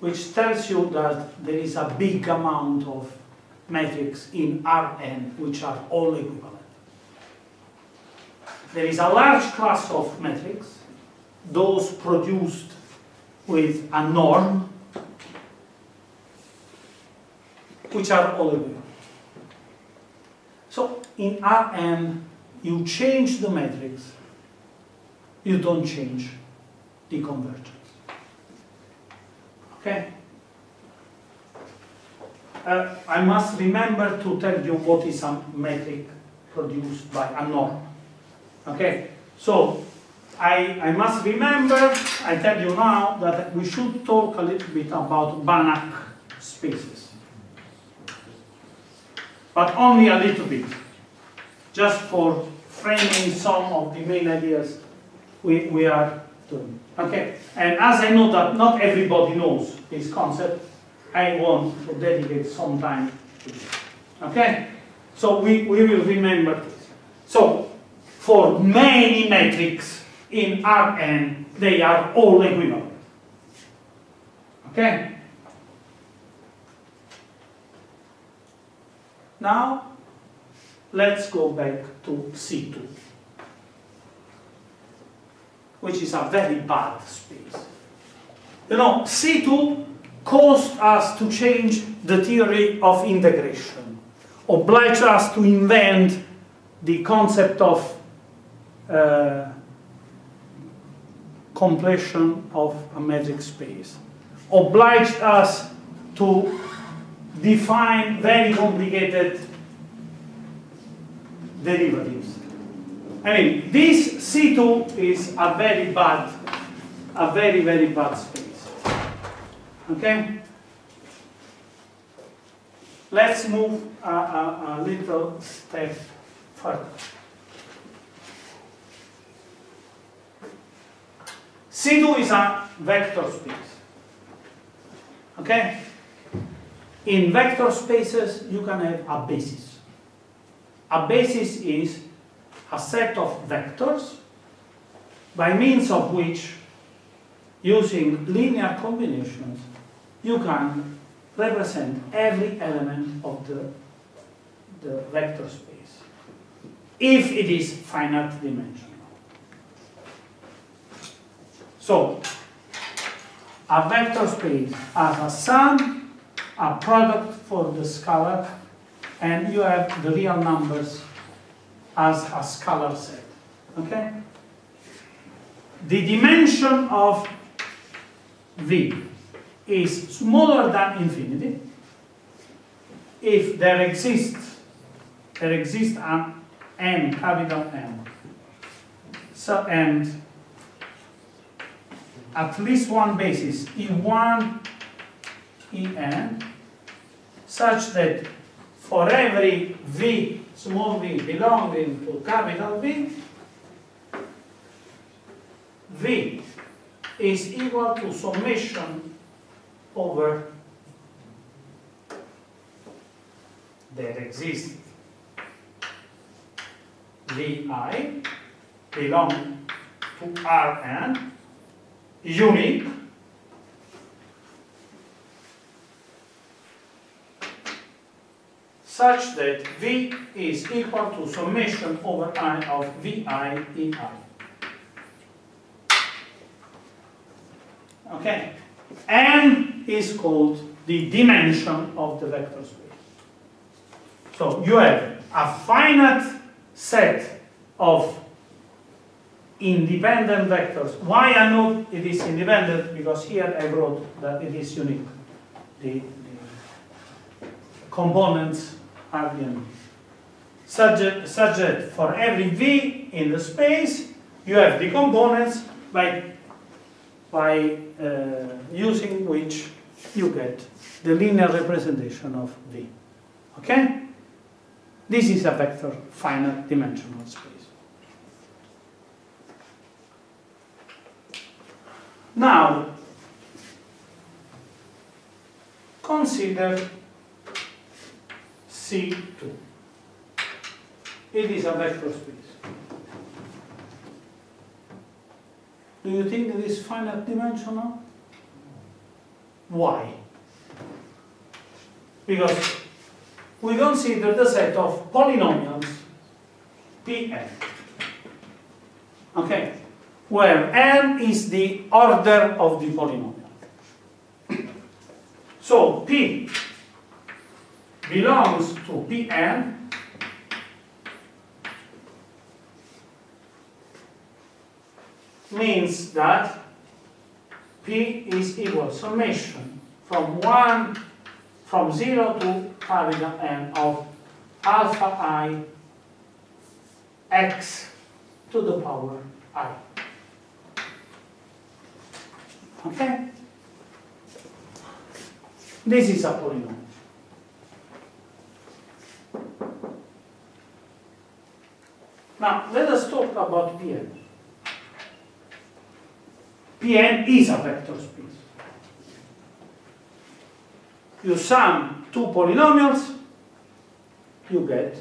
Speaker 1: which tells you that there is a big amount of metrics in Rn which are all equivalent. There is a large class of metrics, those produced with a norm, which are all equivalent. So in Rn, you change the matrix, you don't change the convergence. Okay? I must remember to tell you what is a metric produced by a norm. Okay? So I must remember, I tell you now, that we should talk a little bit about Banach spaces. But only a little bit, just for framing some of the main ideas we are doing. Okay, and as I know that not everybody knows this concept, I want to dedicate some time to this. Okay, so we will remember this. So for many metrics in Rn, they are all equivalent. Okay. Now, let's go back to C2, which is a very bad space. You know, C2 caused us to change the theory of integration, obliged us to invent the concept of completion of a metric space, obliged us to define very complicated derivatives. I mean, this C2 is a very bad, very bad space. Okay? Let's move a little step further. C2 is a vector space. Okay? In vector spaces, you can have a basis. A basis is a set of vectors by means of which, using linear combinations, you can represent every element of the vector space, if it is finite dimensional. So, a vector space has a sum, a product for the scalar, and you have the real numbers as a scalar set. Okay? The dimension of V is smaller than infinity if there exists an M, capital M. So, and at least one basis, E1, En, such that for every V, small v, belonging to capital V, V is equal to summation over there exists Vi belonging to Rn unique such that V is equal to summation over I of VI EI. Okay? N is called the dimension of the vector space. So you have a finite set of independent vectors. Why I know it is independent? Because here I wrote that it is unique. The components are unique. Such that for every V in the space, you have the components by using which you get the linear representation of V. Okay? This is a vector finite dimensional space. Now, consider C2. It is a vector space. Do you think it is finite dimensional? Why? Because we consider the set of polynomials Pn. Okay? Where n is the order of the polynomial. So P belongs to Pn means that P is equal to summation from 0 to capital N of alpha I x to the power I. Okay? This is a polynomial. Now, let us talk about Pn. Pn is a vector space. You sum two polynomials, you get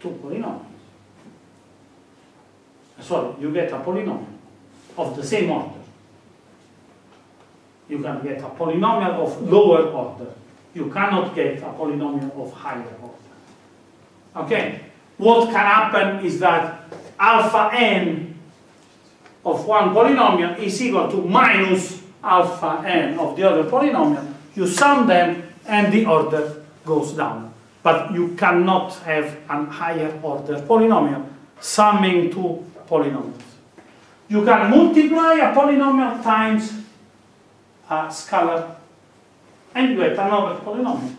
Speaker 1: two polynomials. Sorry, you get a polynomial of the same order. You can get a polynomial of lower order. You cannot get a polynomial of higher order. Okay? What can happen is that alpha n of one polynomial is equal to minus alpha n of the other polynomial. You sum them and the order goes down. But you cannot have a higher order polynomial summing two polynomials. You can multiply a polynomial times a scalar and you get another polynomial.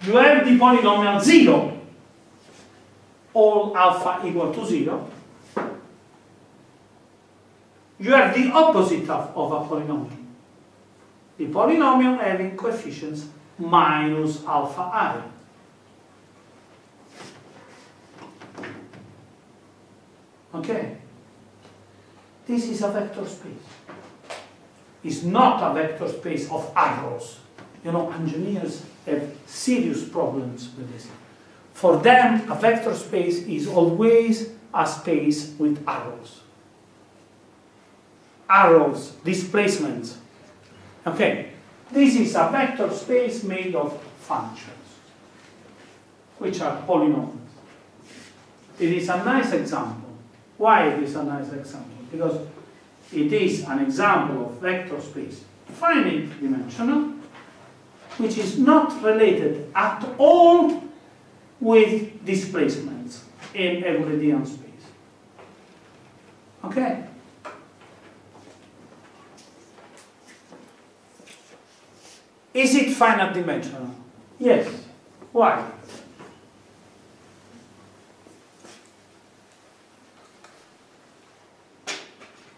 Speaker 1: You have the polynomial 0, all alpha equal to 0. You have the opposite of a polynomial. The polynomial having coefficients minus alpha I. Okay? This is a vector space. It's not a vector space of arrows. You know, engineers have serious problems with this. For them, a vector space is always a space with arrows. Arrows, displacements. Okay, this is a vector space made of functions, which are polynomials. It is a nice example. Why it is a nice example? Because it is an example of vector space, finite dimensional, which is not related at all with displacements in Euclidean space. Okay? Is it finite dimensional? Yes. Why?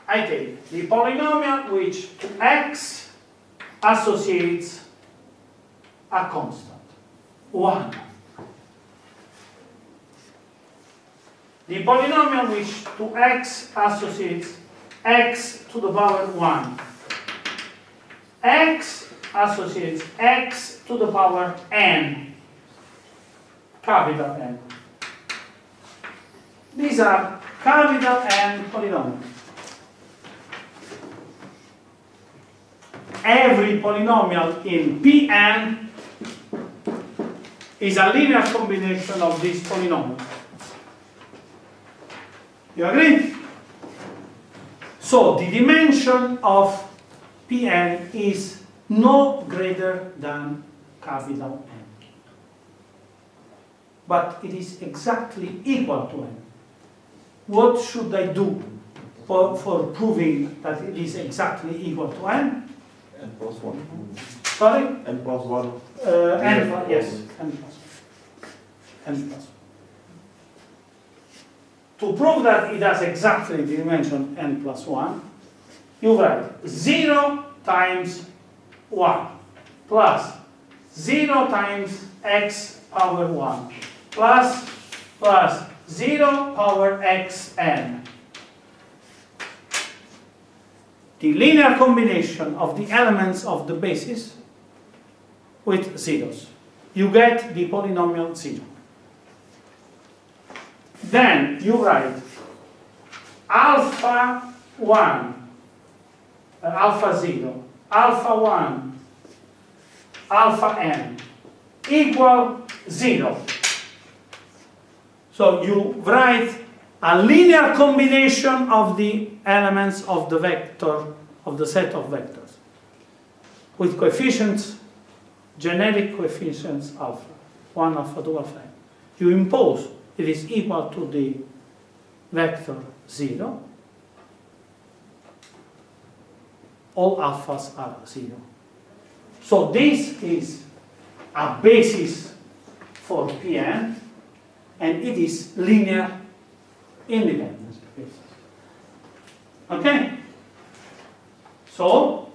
Speaker 1: I take the polynomial which to x associates a constant, 1. The polynomial which to x associates x to the power 1. X associates x to the power n, capital N. These are capital N polynomials. every polynomial in Pn is a linear combination of these polynomials. You agree? So the dimension of Pn is no greater than capital N. But it is exactly equal to N. What should I do for proving that it is exactly equal to N?
Speaker 2: N plus 1.
Speaker 1: Sorry?
Speaker 2: N plus 1.
Speaker 1: N plus, yes, N plus 1. N plus 1. To prove that it has exactly the dimension N plus 1, you write 0 times 1 plus 0 times x power 1 plus 0 power xn. The linear combination of the elements of the basis with zeros. You get the polynomial 0. Then you write alpha 1, alpha 0, alpha 1, alpha n equal 0. So you write a linear combination of the elements of the vector, of the set of vectors, with coefficients, generic coefficients alpha, 1, alpha 2, alpha n. You impose it is equal to the vector 0. All alphas are 0. So this is a basis for Pn, and it is linear independent basis. Okay? So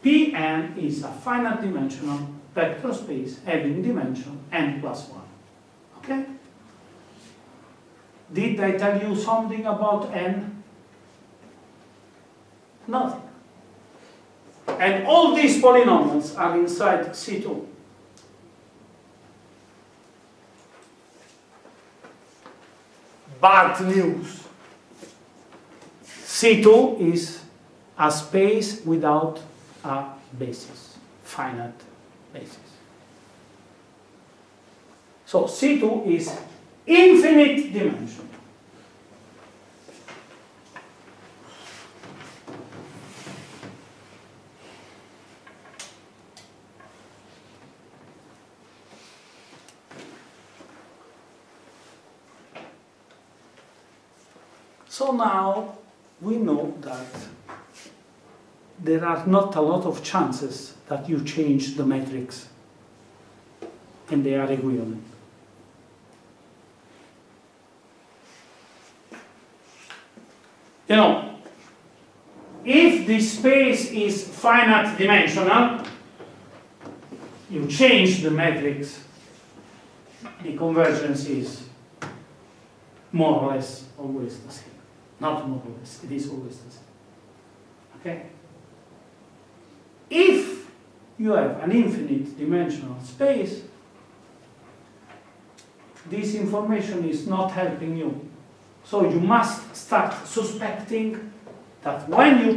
Speaker 1: Pn is a finite dimensional vector space having dimension n plus 1. Okay? Did I tell you something about n? Nothing. And all these polynomials are inside C2. Bad news. C2 is a space without a basis, finite basis. So C2 is infinite dimension. So now we know that there are not a lot of chances that you change the metrics and they are equivalent. You know, if the space is finite dimensional, you change the metrics, the convergence is more or less always the same. Not more or less, it is always the same. Okay? If you have an infinite dimensional space, this information is not helping you. So you must start suspecting that when you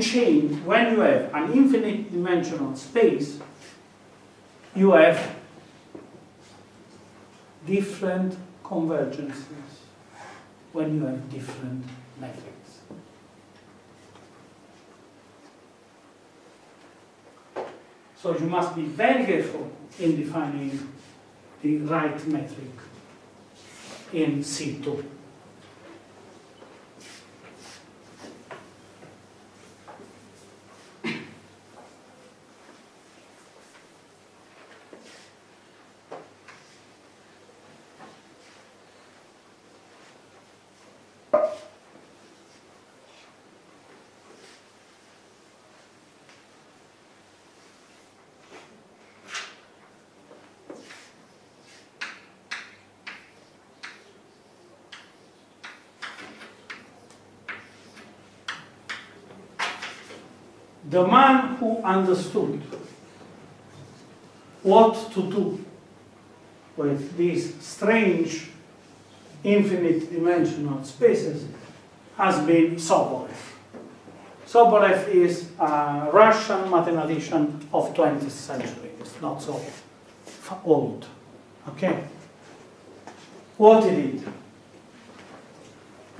Speaker 1: have an infinite dimensional space, you have different convergences when you have different metrics. So you must be very careful in defining the right metric in C2. The man who understood what to do with these strange infinite dimensional spaces has been Sobolev. Sobolev is a Russian mathematician of 20th century. It's not so old. Okay? What he did?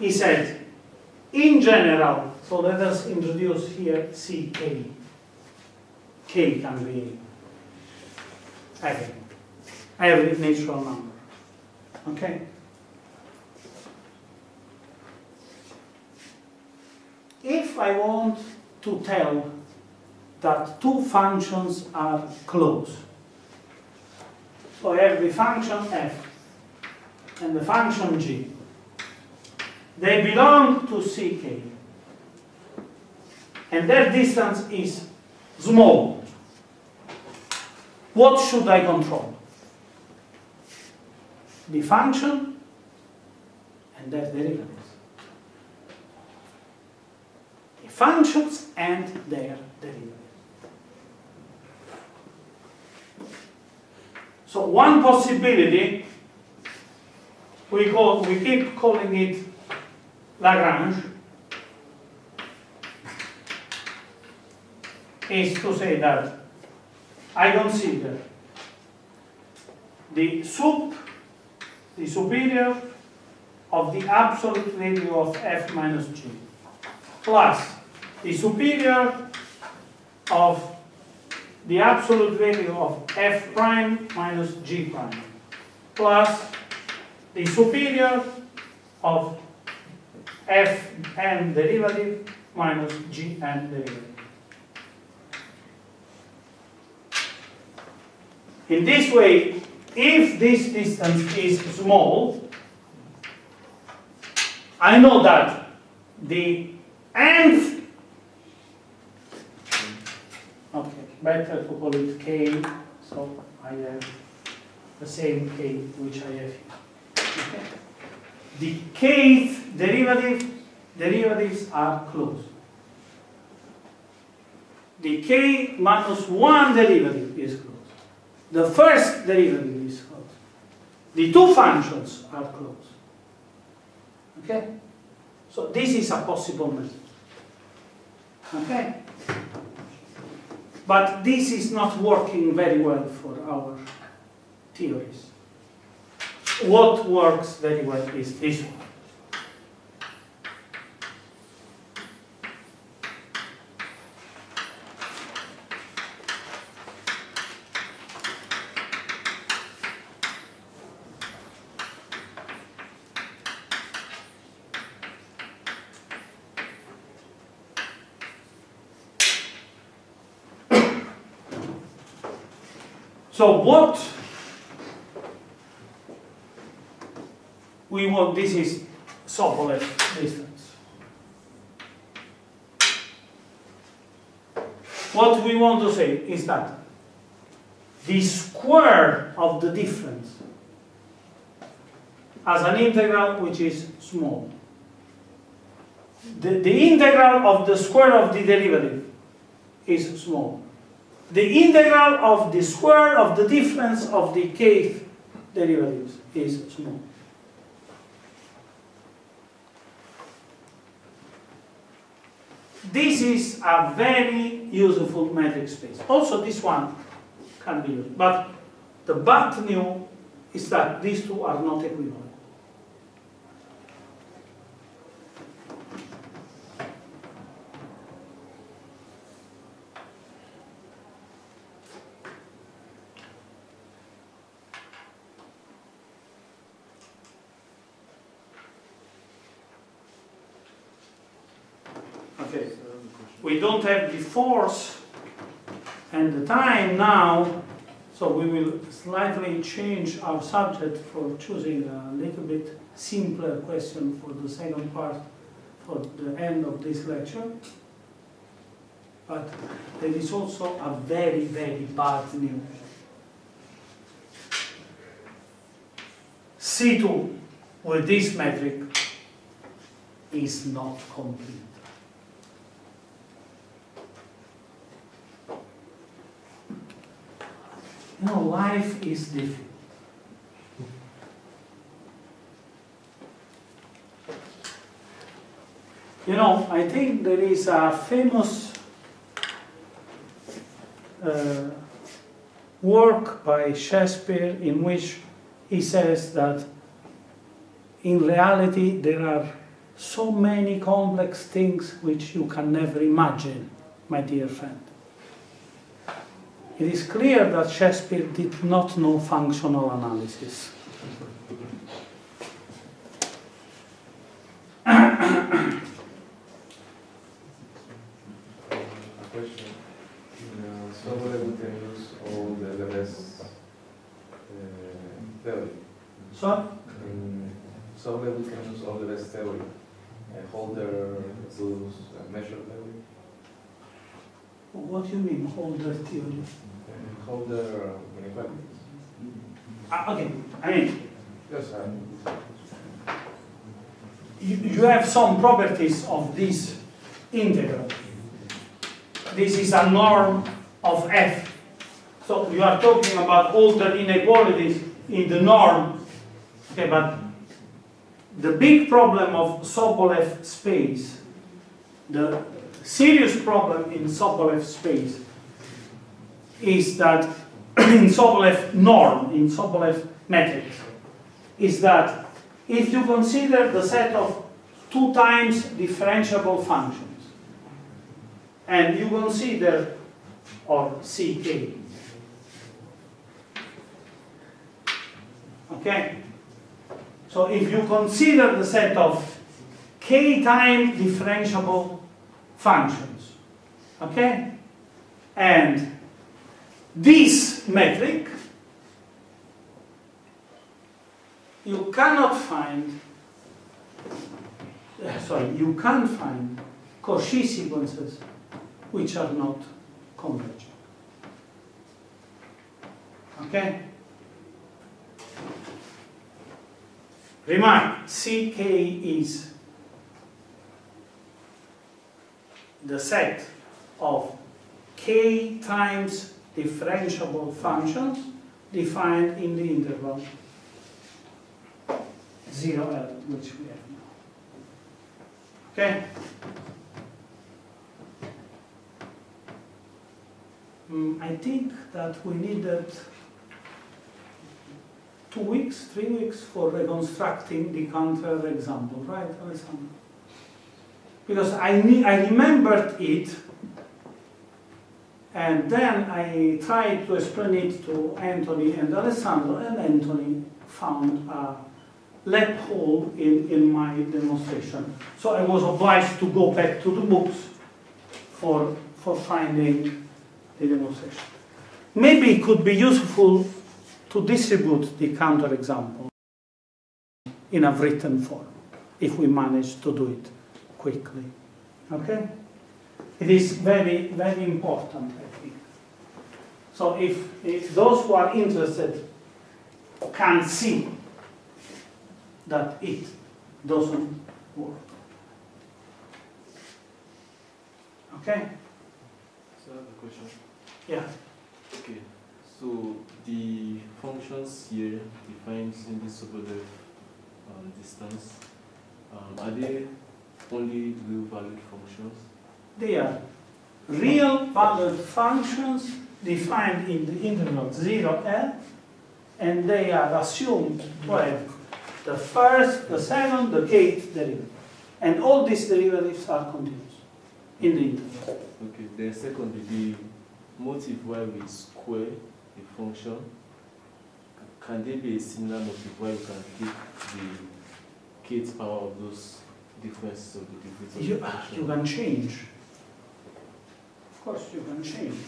Speaker 1: He said, in general, so let us introduce here CK. K can be every natural number. Okay? If I want to tell that two functions are close, so I have the function f and the function g, they belong to CK, and their distance is small. What should I control? The function and their derivatives. The functions and their derivatives. So one possibility, we keep calling it Lagrange, is to say that I consider the superior of the absolute value of f minus g plus the superior of the absolute value of f prime minus g prime plus the superior of f n derivative minus g n derivative. In this way, if this distance is small, I know that the nth, okay, better to call it k, so I have the same k which I have here. Okay. The kth derivatives are close. The k minus 1 derivative is close. The first derivative is close. The two functions are close. Okay? So this is a possible method. Okay? But this is not working very well for our theories. What works very well is this one. So what we want, this is Sobolev distance. What we want to say is that the square of the difference has an integral which is small. The integral of the square of the derivative is small. The integral of the square of the difference of the kth derivatives is small. This is a very useful metric space. Also this one can be used. But the bad news is that these two are not equivalent. Okay, we don't have the force and the time now, so we will slightly change our subject for choosing a little bit simpler question for the second part, for the end of this lecture. But there is also a very, very bad news. C2 with this metric is not complete. No, life is difficult. You know, I think there is a famous work by Shakespeare in which he says that in reality there are so many complex things which you can never imagine, my dear friend. It is clear that Shakespeare did not know functional analysis.
Speaker 2: Question. So we can use all the rest theory.
Speaker 1: So?
Speaker 2: So we can use all the rest theory. Holder, Zeus, measure theory.
Speaker 1: What do you mean, holder theory?
Speaker 2: Holder inequalities.
Speaker 1: Okay, I mean,
Speaker 2: Yes,
Speaker 1: you have some properties of this integral. This is a norm of f. So you are talking about holder inequalities in the norm. Okay, but the big problem of Sobolev space, the serious problem in Sobolev space, is that in Sobolev norm, in Sobolev metrics, is that if you consider the set of 2 times differentiable functions, and you consider, or CK, okay? So if you consider the set of k time differentiable functions, okay? And this metric, you cannot find, you can't find Cauchy sequences which are not convergent. Okay? Remark, CK is the set of k times differentiable functions defined in the interval 0L, which we have now. Okay? I think that we needed 2 weeks, 3 weeks for reconstructing the counter example, right, Alessandro? Because I remembered it, and then I tried to explain it to Anthony and Alessandro, and Anthony found a lead hole in my demonstration. So I was obliged to go back to the books for finding the demonstration. Maybe it could be useful to distribute the counterexample in a written form, if we manage to do it quickly. Okay? It is very, very important, I think. So if those who are interested can see that it doesn't work. Okay?
Speaker 3: So I have a question.
Speaker 1: Yeah.
Speaker 3: Okay. So the functions here defined in the Sobolev distance, are they only real valued functions?
Speaker 1: They are real valued functions defined in the interval 0L, and they are assumed to have the first, the second, the kth derivative. And all these derivatives are continuous in the interval.
Speaker 3: Okay, then secondly, the motive where we square the function, can there be a similar motive where we can take the kth power of those differences of the derivatives of the function?
Speaker 1: You can change. Of course, you can change.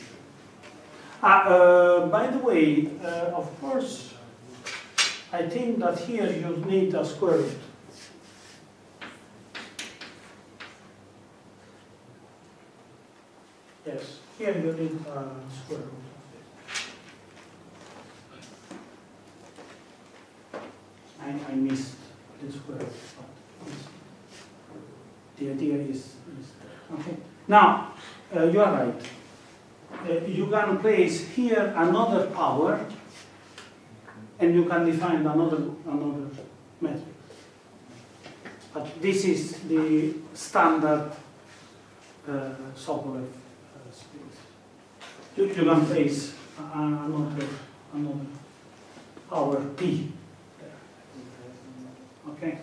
Speaker 1: By the way, of course, I think that here you need a square root. Yes, here you need a square root. I missed the square root. The idea is okay. Now, you are right. You can place here another power, and you can define another metric. But this is the standard Sobolev space. You can place another power p. Okay.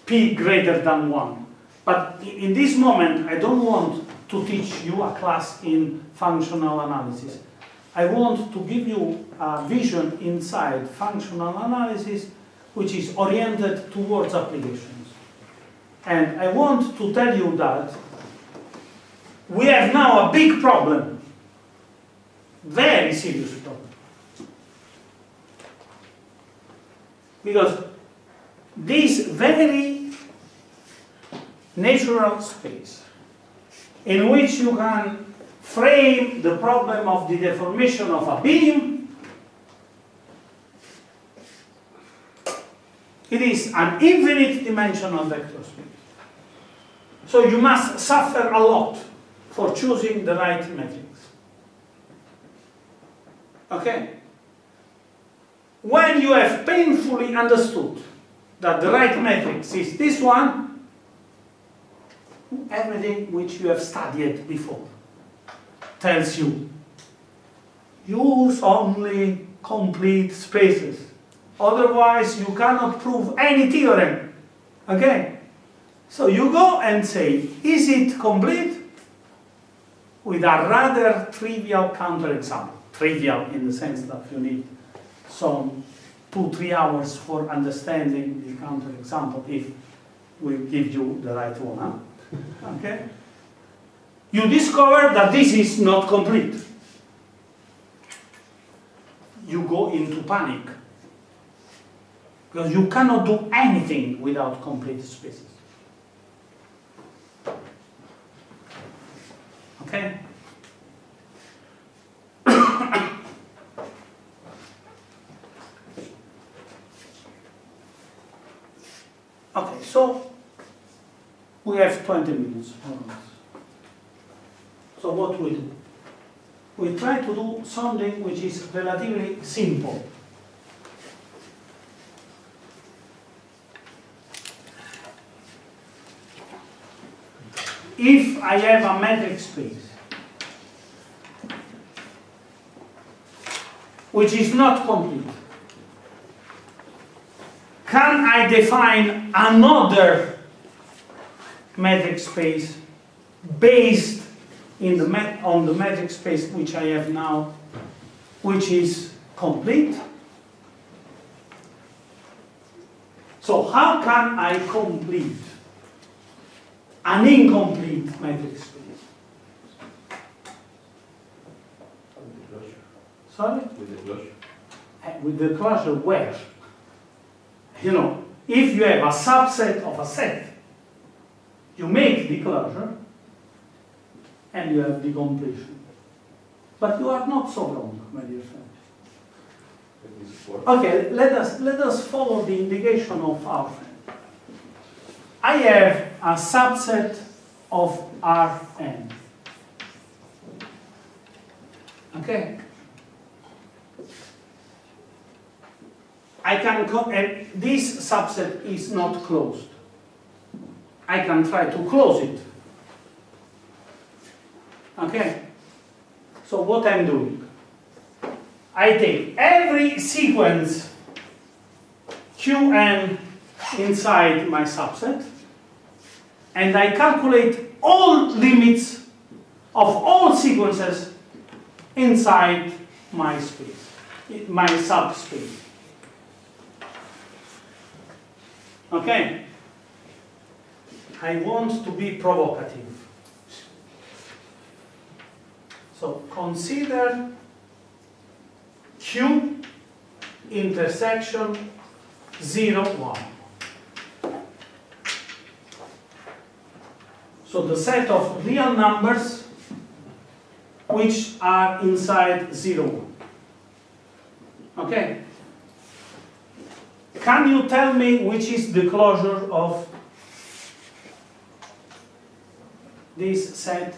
Speaker 1: P greater than 1. But in this moment, I don't want to teach you a class in functional analysis. I want to give you a vision inside functional analysis which is oriented towards applications. And I want to tell you that we have now a big problem, very serious problem. Because this very natural space in which you can frame the problem of the deformation of a beam, it is an infinite dimensional vector space. So you must suffer a lot for choosing the right matrix. Okay? When you have painfully understood that the right matrix is this one, everything which you have studied before tells you use only complete spaces. Otherwise, you cannot prove any theorem. Okay? So you go and say, is it complete? With a rather trivial counterexample. Trivial in the sense that you need some 2-3 hours for understanding the counterexample if we give you the right one. Huh? Okay? You discover that this is not complete. You go into panic. Because you cannot do anything without complete spaces. Okay? Okay, so we have 20 minutes more or less. So what we do? We try to do something which is relatively simple. If I have a metric space which is not complete, can I define another metric space based on the metric space which I have now, which is complete? So how can I complete an incomplete metric space? Sorry?
Speaker 2: With the closure.
Speaker 1: With the closure where? You know, if you have a subset of a set, you make the closure and you have the completion. But you are not so wrong, my dear friend. Okay, let us follow the indication of our friend. I have a subset of Rn. Okay? And this subset is not closed. I can try to close it. Okay? So what I'm doing? I take every sequence Qn inside my subset, and I calculate all limits of all sequences inside my space, my subspace. Okay? I want to be provocative. So consider Q intersection 0, 1. So the set of real numbers which are inside 0, 1. Okay? Can you tell me which is the closure of this set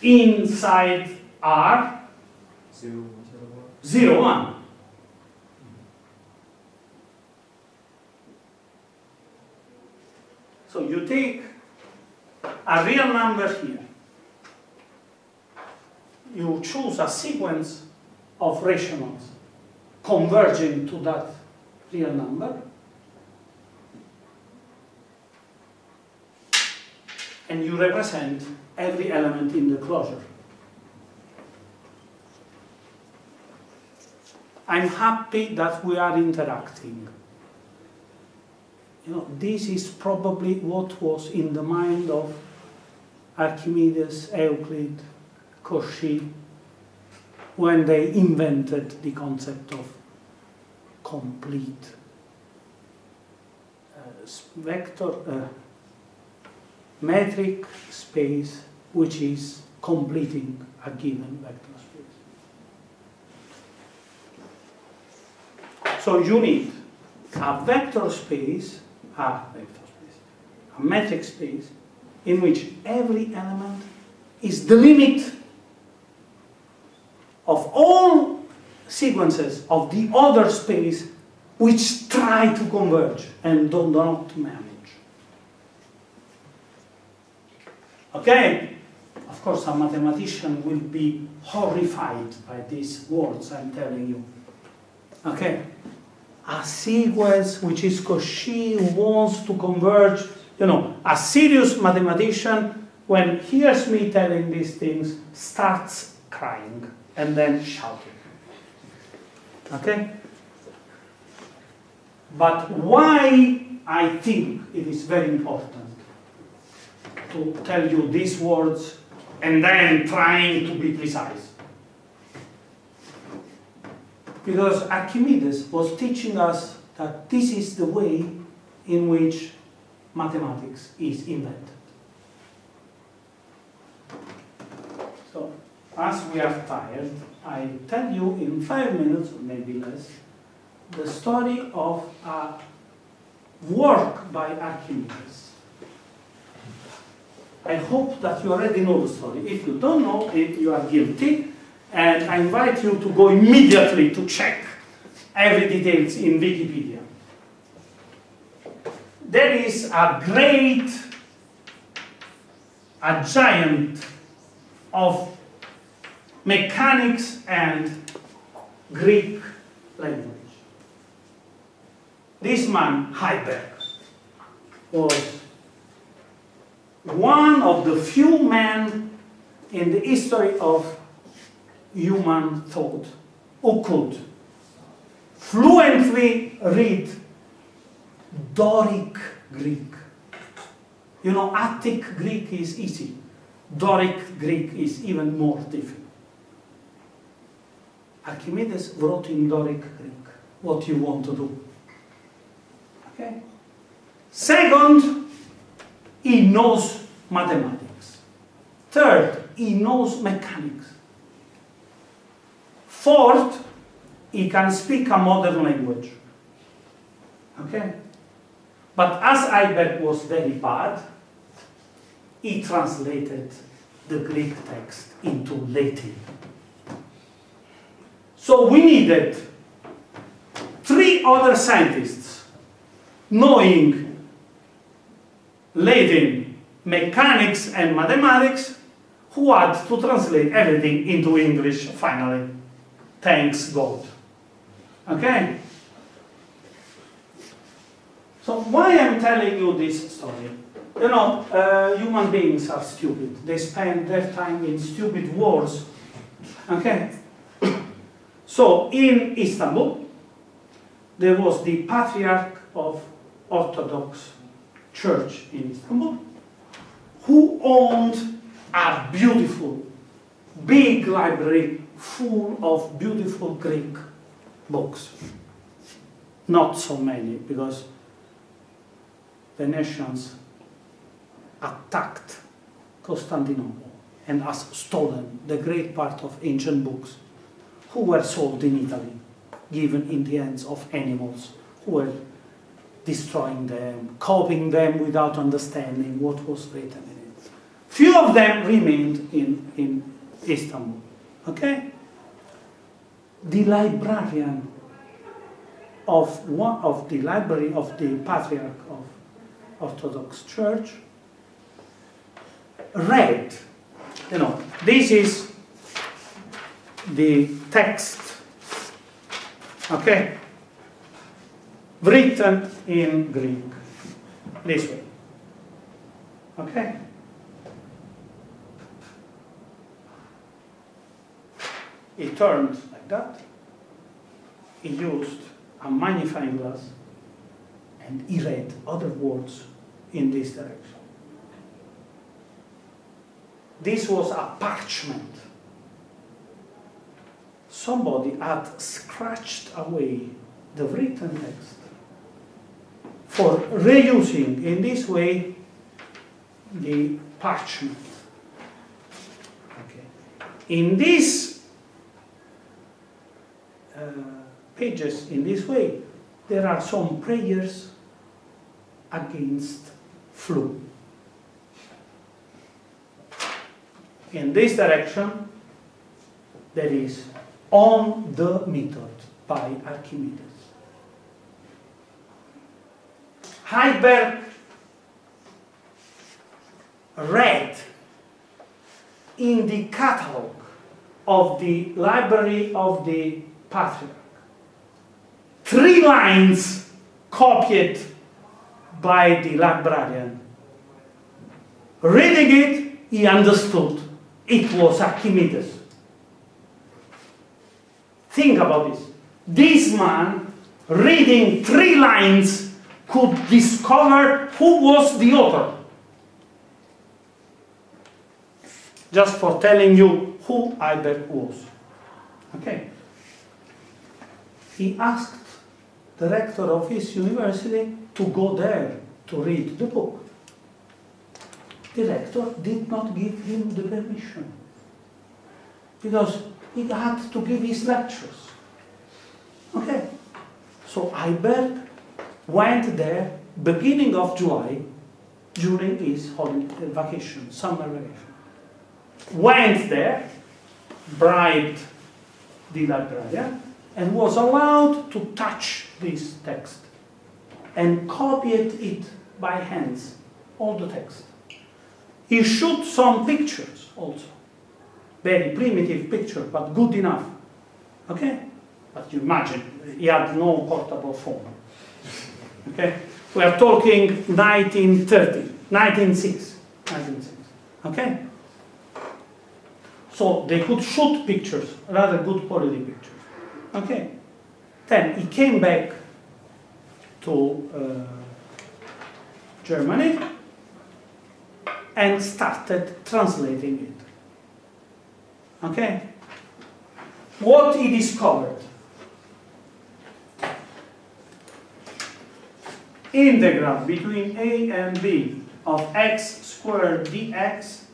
Speaker 1: inside R?
Speaker 3: 0,
Speaker 1: 0, 1. So you take a real number here. You choose a sequence of rationals converging to that real number. And you represent every element in the closure. I'm happy that we are interacting. You know, this is probably what was in the mind of Archimedes, Euclid, Cauchy, when they invented the concept of complete metric space, which is completing a given vector space. So you need a vector space, a metric space, in which every element is the limit of all sequences of the other space which try to converge and do not manage. Okay? Of course, a mathematician will be horrified by these words I'm telling you. Okay? A sequence which is Cauchy wants to converge. You know, a serious mathematician, when he hears me telling these things, starts crying and then shouting. Okay? But why I think it is very important to tell you these words and then trying to be precise? Because Archimedes was teaching us that this is the way in which mathematics is invented. So, as we are tired, I tell you in 5 minutes, or maybe less, the story of a work by Archimedes. I hope that you already know the story. If you don't know it, you are guilty. And I invite you to go immediately to check every details in Wikipedia. There is a giant of mechanics and Greek language. This man, Heiberg, was one of the few men in the history of human thought who could fluently read Doric Greek. You know, Attic Greek is easy. Doric Greek is even more difficult. Archimedes wrote in Doric Greek what you want to do. Okay? Second, he knows mathematics. Third, he knows mechanics. Fourth, he can speak a modern language. Okay? But as Heiberg was very bad, he translated the Greek text into Latin. So we needed 3 other scientists knowing Latin, mechanics, and mathematics who had to translate everything into English finally. Thanks God. Okay? So why I'm telling you this story? You know, human beings are stupid. They spend their time in stupid wars. Okay? So in Istanbul, there was the Patriarch of Orthodox Church in Istanbul, who owned a beautiful, big library full of beautiful Greek books. Not so many, because the nations attacked Constantinople and has stolen the great part of ancient books who were sold in Italy, given in the hands of animals who were destroying them, copying them without understanding what was written in it. Few of them remained in Istanbul. Okay? The librarian of the library of the Patriarch Orthodox Church, read, this is the text, okay, written in Greek, this way, okay? He turned like that, he used a magnifying glass, and he read other words in this direction. This was a parchment. Somebody had scratched away the written text for reusing in this way the parchment. Okay. In these pages, in this way, there are some prayers against flu. In this direction, there is On the Method by Archimedes. Heiberg read in the catalog of the Library of the Patriarch 3 lines copied by the librarian. Reading it, he understood it was Archimedes. Think about this. This man, reading 3 lines, could discover who was the author. Just for telling you who Heiberg was. Okay. He asked the rector of his university to go there to read the book. The rector did not give him the permission because he had to give his lectures. Okay, so Heiberg went there beginning of July during his holiday vacation, summer vacation. Went there, bribed the librarian, and was allowed to touch this text and copied it by hands, all the text. He shot some pictures also. Very primitive picture, but good enough. Okay? But you imagine, he had no portable phone. Okay? We are talking 1906. Okay? So they could shoot pictures, rather good quality pictures. Okay? Then he came back to Germany and started translating it. Okay? What he discovered? Integral between a and b of x squared dx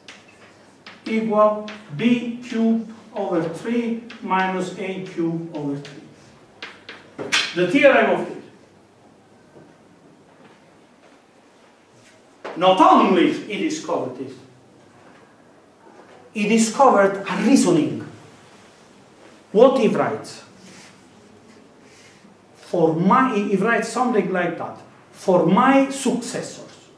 Speaker 1: equal b cubed over 3 minus a cubed over 3. The theorem of it. Not only he discovered this, he discovered a reasoning. What he writes? He writes something like that. For my successors,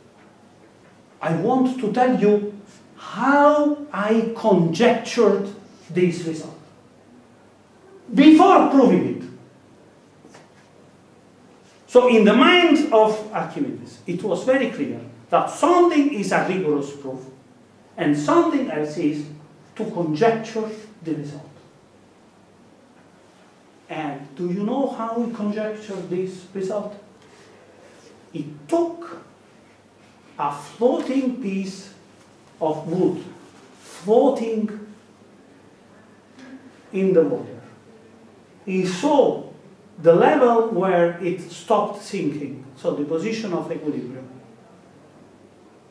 Speaker 1: I want to tell you how I conjectured this result. Before proving it. So in the mind of Archimedes, it was very clear that something is a rigorous proof and something else is to conjecture the result. And do you know how he conjectured this result? He took a floating piece of wood, floating in the water. He saw the level where it stopped sinking, so the position of equilibrium.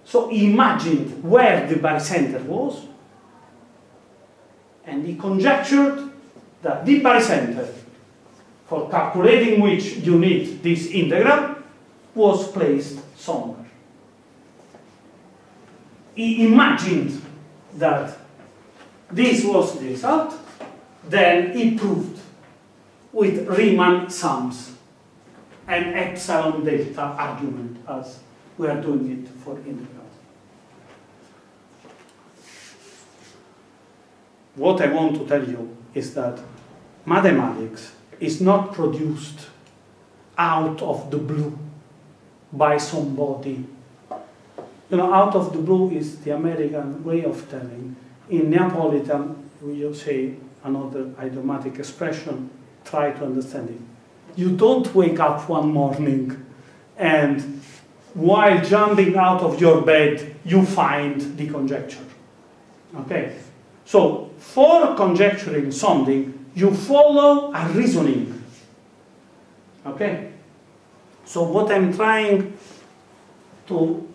Speaker 1: So he imagined where the barycenter was, and he conjectured that the barycenter, for calculating which you need this integral, was placed somewhere. He imagined that this was the result, then he proved with Riemann sums and epsilon delta argument, as we are doing it for integrals. What I want to tell you is that mathematics is not produced out of the blue by somebody. You know, out of the blue is the American way of telling. In Neapolitan, you say another idiomatic expression, try to understand it. You don't wake up one morning and while jumping out of your bed, you find the conjecture. Okay? So, for conjecturing something, you follow a reasoning. Okay? So what I'm trying to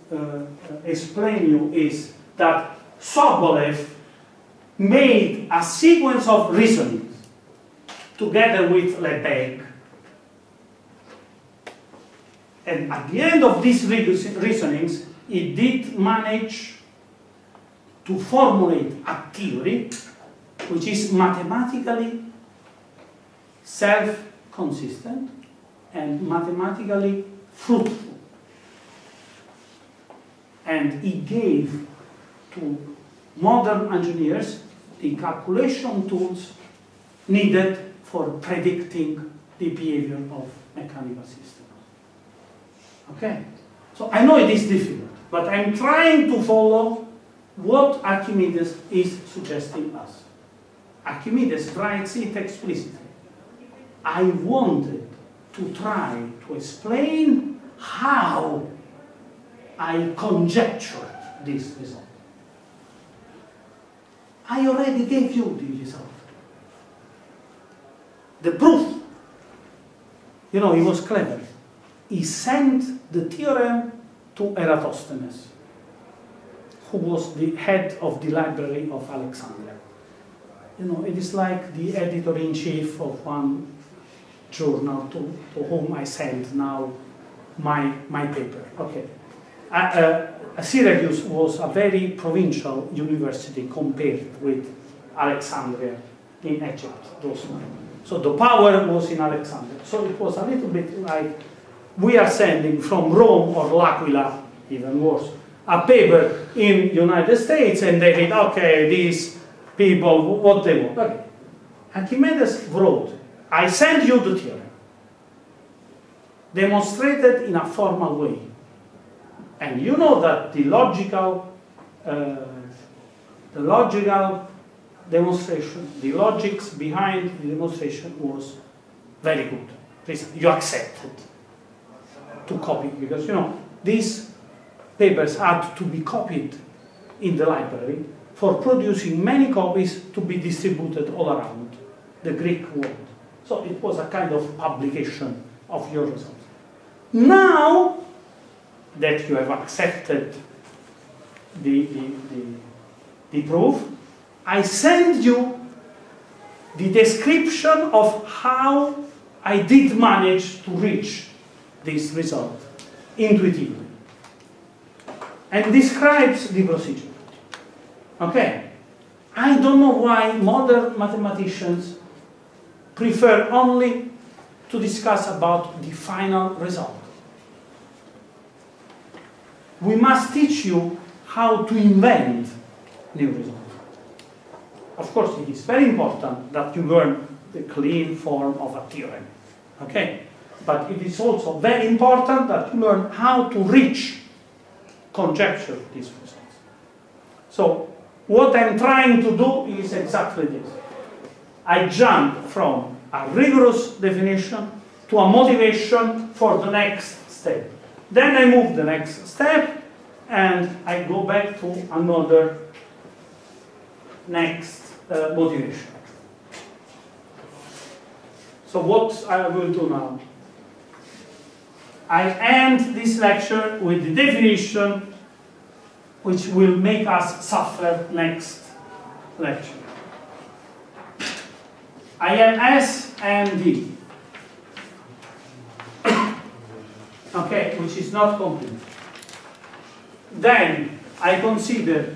Speaker 1: explain you is that Sobolev made a sequence of reasonings together with Lebesgue. And at the end of these reasonings, he did manage to formulate a theory which is mathematically self-consistent and mathematically fruitful. And he gave to modern engineers the calculation tools needed for predicting the behavior of mechanical systems. Okay? So I know it is difficult, but I'm trying to follow what Archimedes is suggesting us. Archimedes writes it explicitly. I wanted to try to explain how I conjectured this result. I already gave you the result. The proof. You know, he was clever. He sent the theorem to Eratosthenes, who was the head of the library of Alexandria. You know, it is like the editor-in-chief of one journal to whom I send now my paper. Okay. Syracuse was a very provincial university compared with Alexandria in Egypt, those times. So the power was in Alexandria. So it was a little bit like we are sending from Rome or l'Aquila, even worse, a paper in the United States, and they read, okay, these people, what they want. Okay. Archimedes wrote, I send you the theorem, demonstrated in a formal way. And you know that the logical demonstration, the logics behind the demonstration was very good. You accepted to copy, because, you know, these papers had to be copied in the library for producing many copies to be distributed all around the Greek world. So it was a kind of publication of your results. Now that you have accepted the proof, I send you the description of how I did manage to reach this result intuitively, and describes the procedure. Okay? I don't know why modern mathematicians prefer only to discuss about the final result. We must teach you how to invent new results. Of course, it is very important that you learn the clean form of a theorem. Okay? But it is also very important that you learn how to conjecture these results. So, what I'm trying to do is exactly this. I jump from a rigorous definition to a motivation for the next step. Then I move the next step, and I go back to another next motivation. So what I will do now, I end this lecture with the definition which will make us suffer next lecture. I am S and D. Okay, which is not complete. Then I consider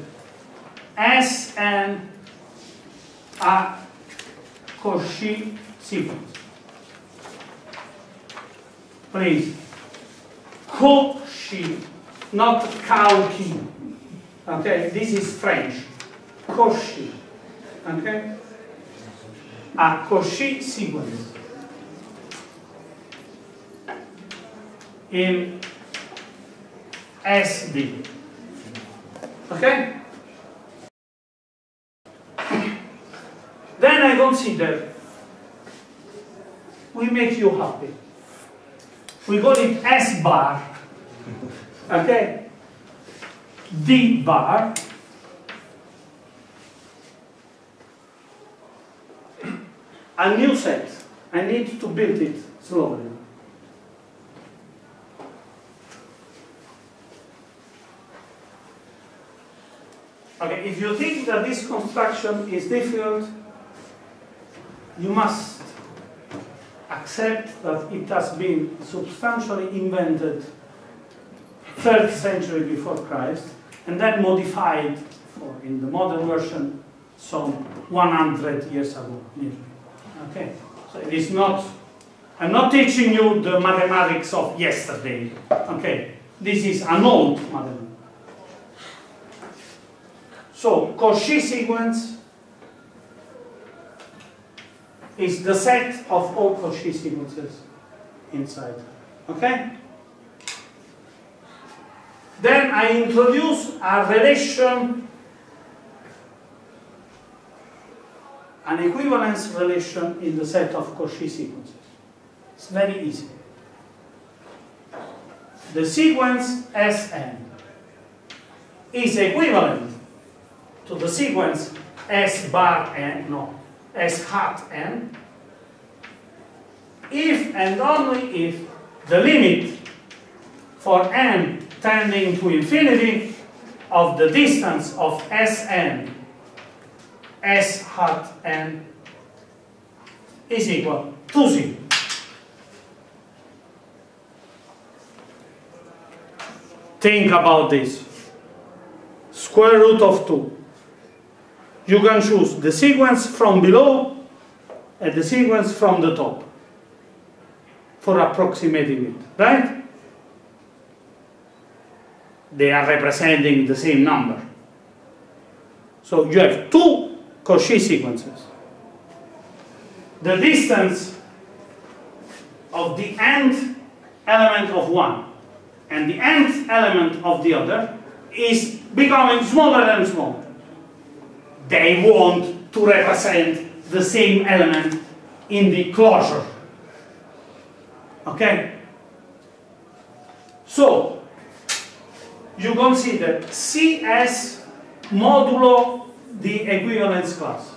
Speaker 1: S and a Cauchy sequence. Please, Cauchy not Cauchy. Okay, this is French. Cauchy. Okay? A Cauchy sequence. In SD. Okay? Then I consider we make you happy. We call it S bar. Okay? D bar. A new set. I need to build it slowly. Okay, if you think that this construction is difficult, you must accept that it has been substantially invented 3rd century before Christ, and then modified in the modern version some 100 years ago, nearly. Okay, so it is not, I'm not teaching you the mathematics of yesterday. Okay, this is an old mathematics. So, Cauchy sequence is the set of all Cauchy sequences inside. Okay? Then I introduce a relation, an equivalence relation in the set of Cauchy sequences. It's very easy. The sequence Sn is equivalent to the sequence S bar n, no, S hat n, if and only if the limit for n tending to infinity of the distance of Sn, S hat n, is equal to 0. Think about this. Square root of 2. You can choose the sequence from below and the sequence from the top for approximating it, right? They are representing the same number. So you have 2 Cauchy sequences. The distance of the nth element of one and the nth element of the other is becoming smaller and smaller. They want to represent the same element in the closure. Okay? So, you consider CS modulo the equivalence class.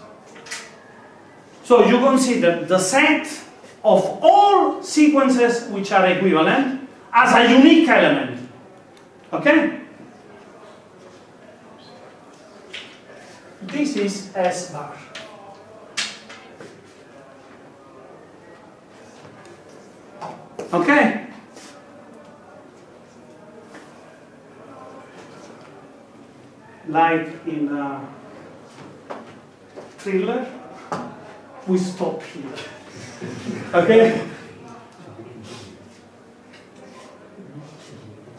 Speaker 1: So you consider the set of all sequences which are equivalent as a unique element. Okay? This is S bar. Okay? Like in a thriller, we stop here. Okay?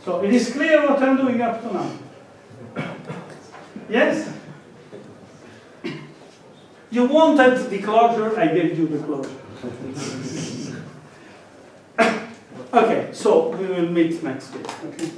Speaker 1: So it is clear what I'm doing up to now. Yes? You wanted the closure, I gave you the closure. Okay, so we will meet next week. Okay?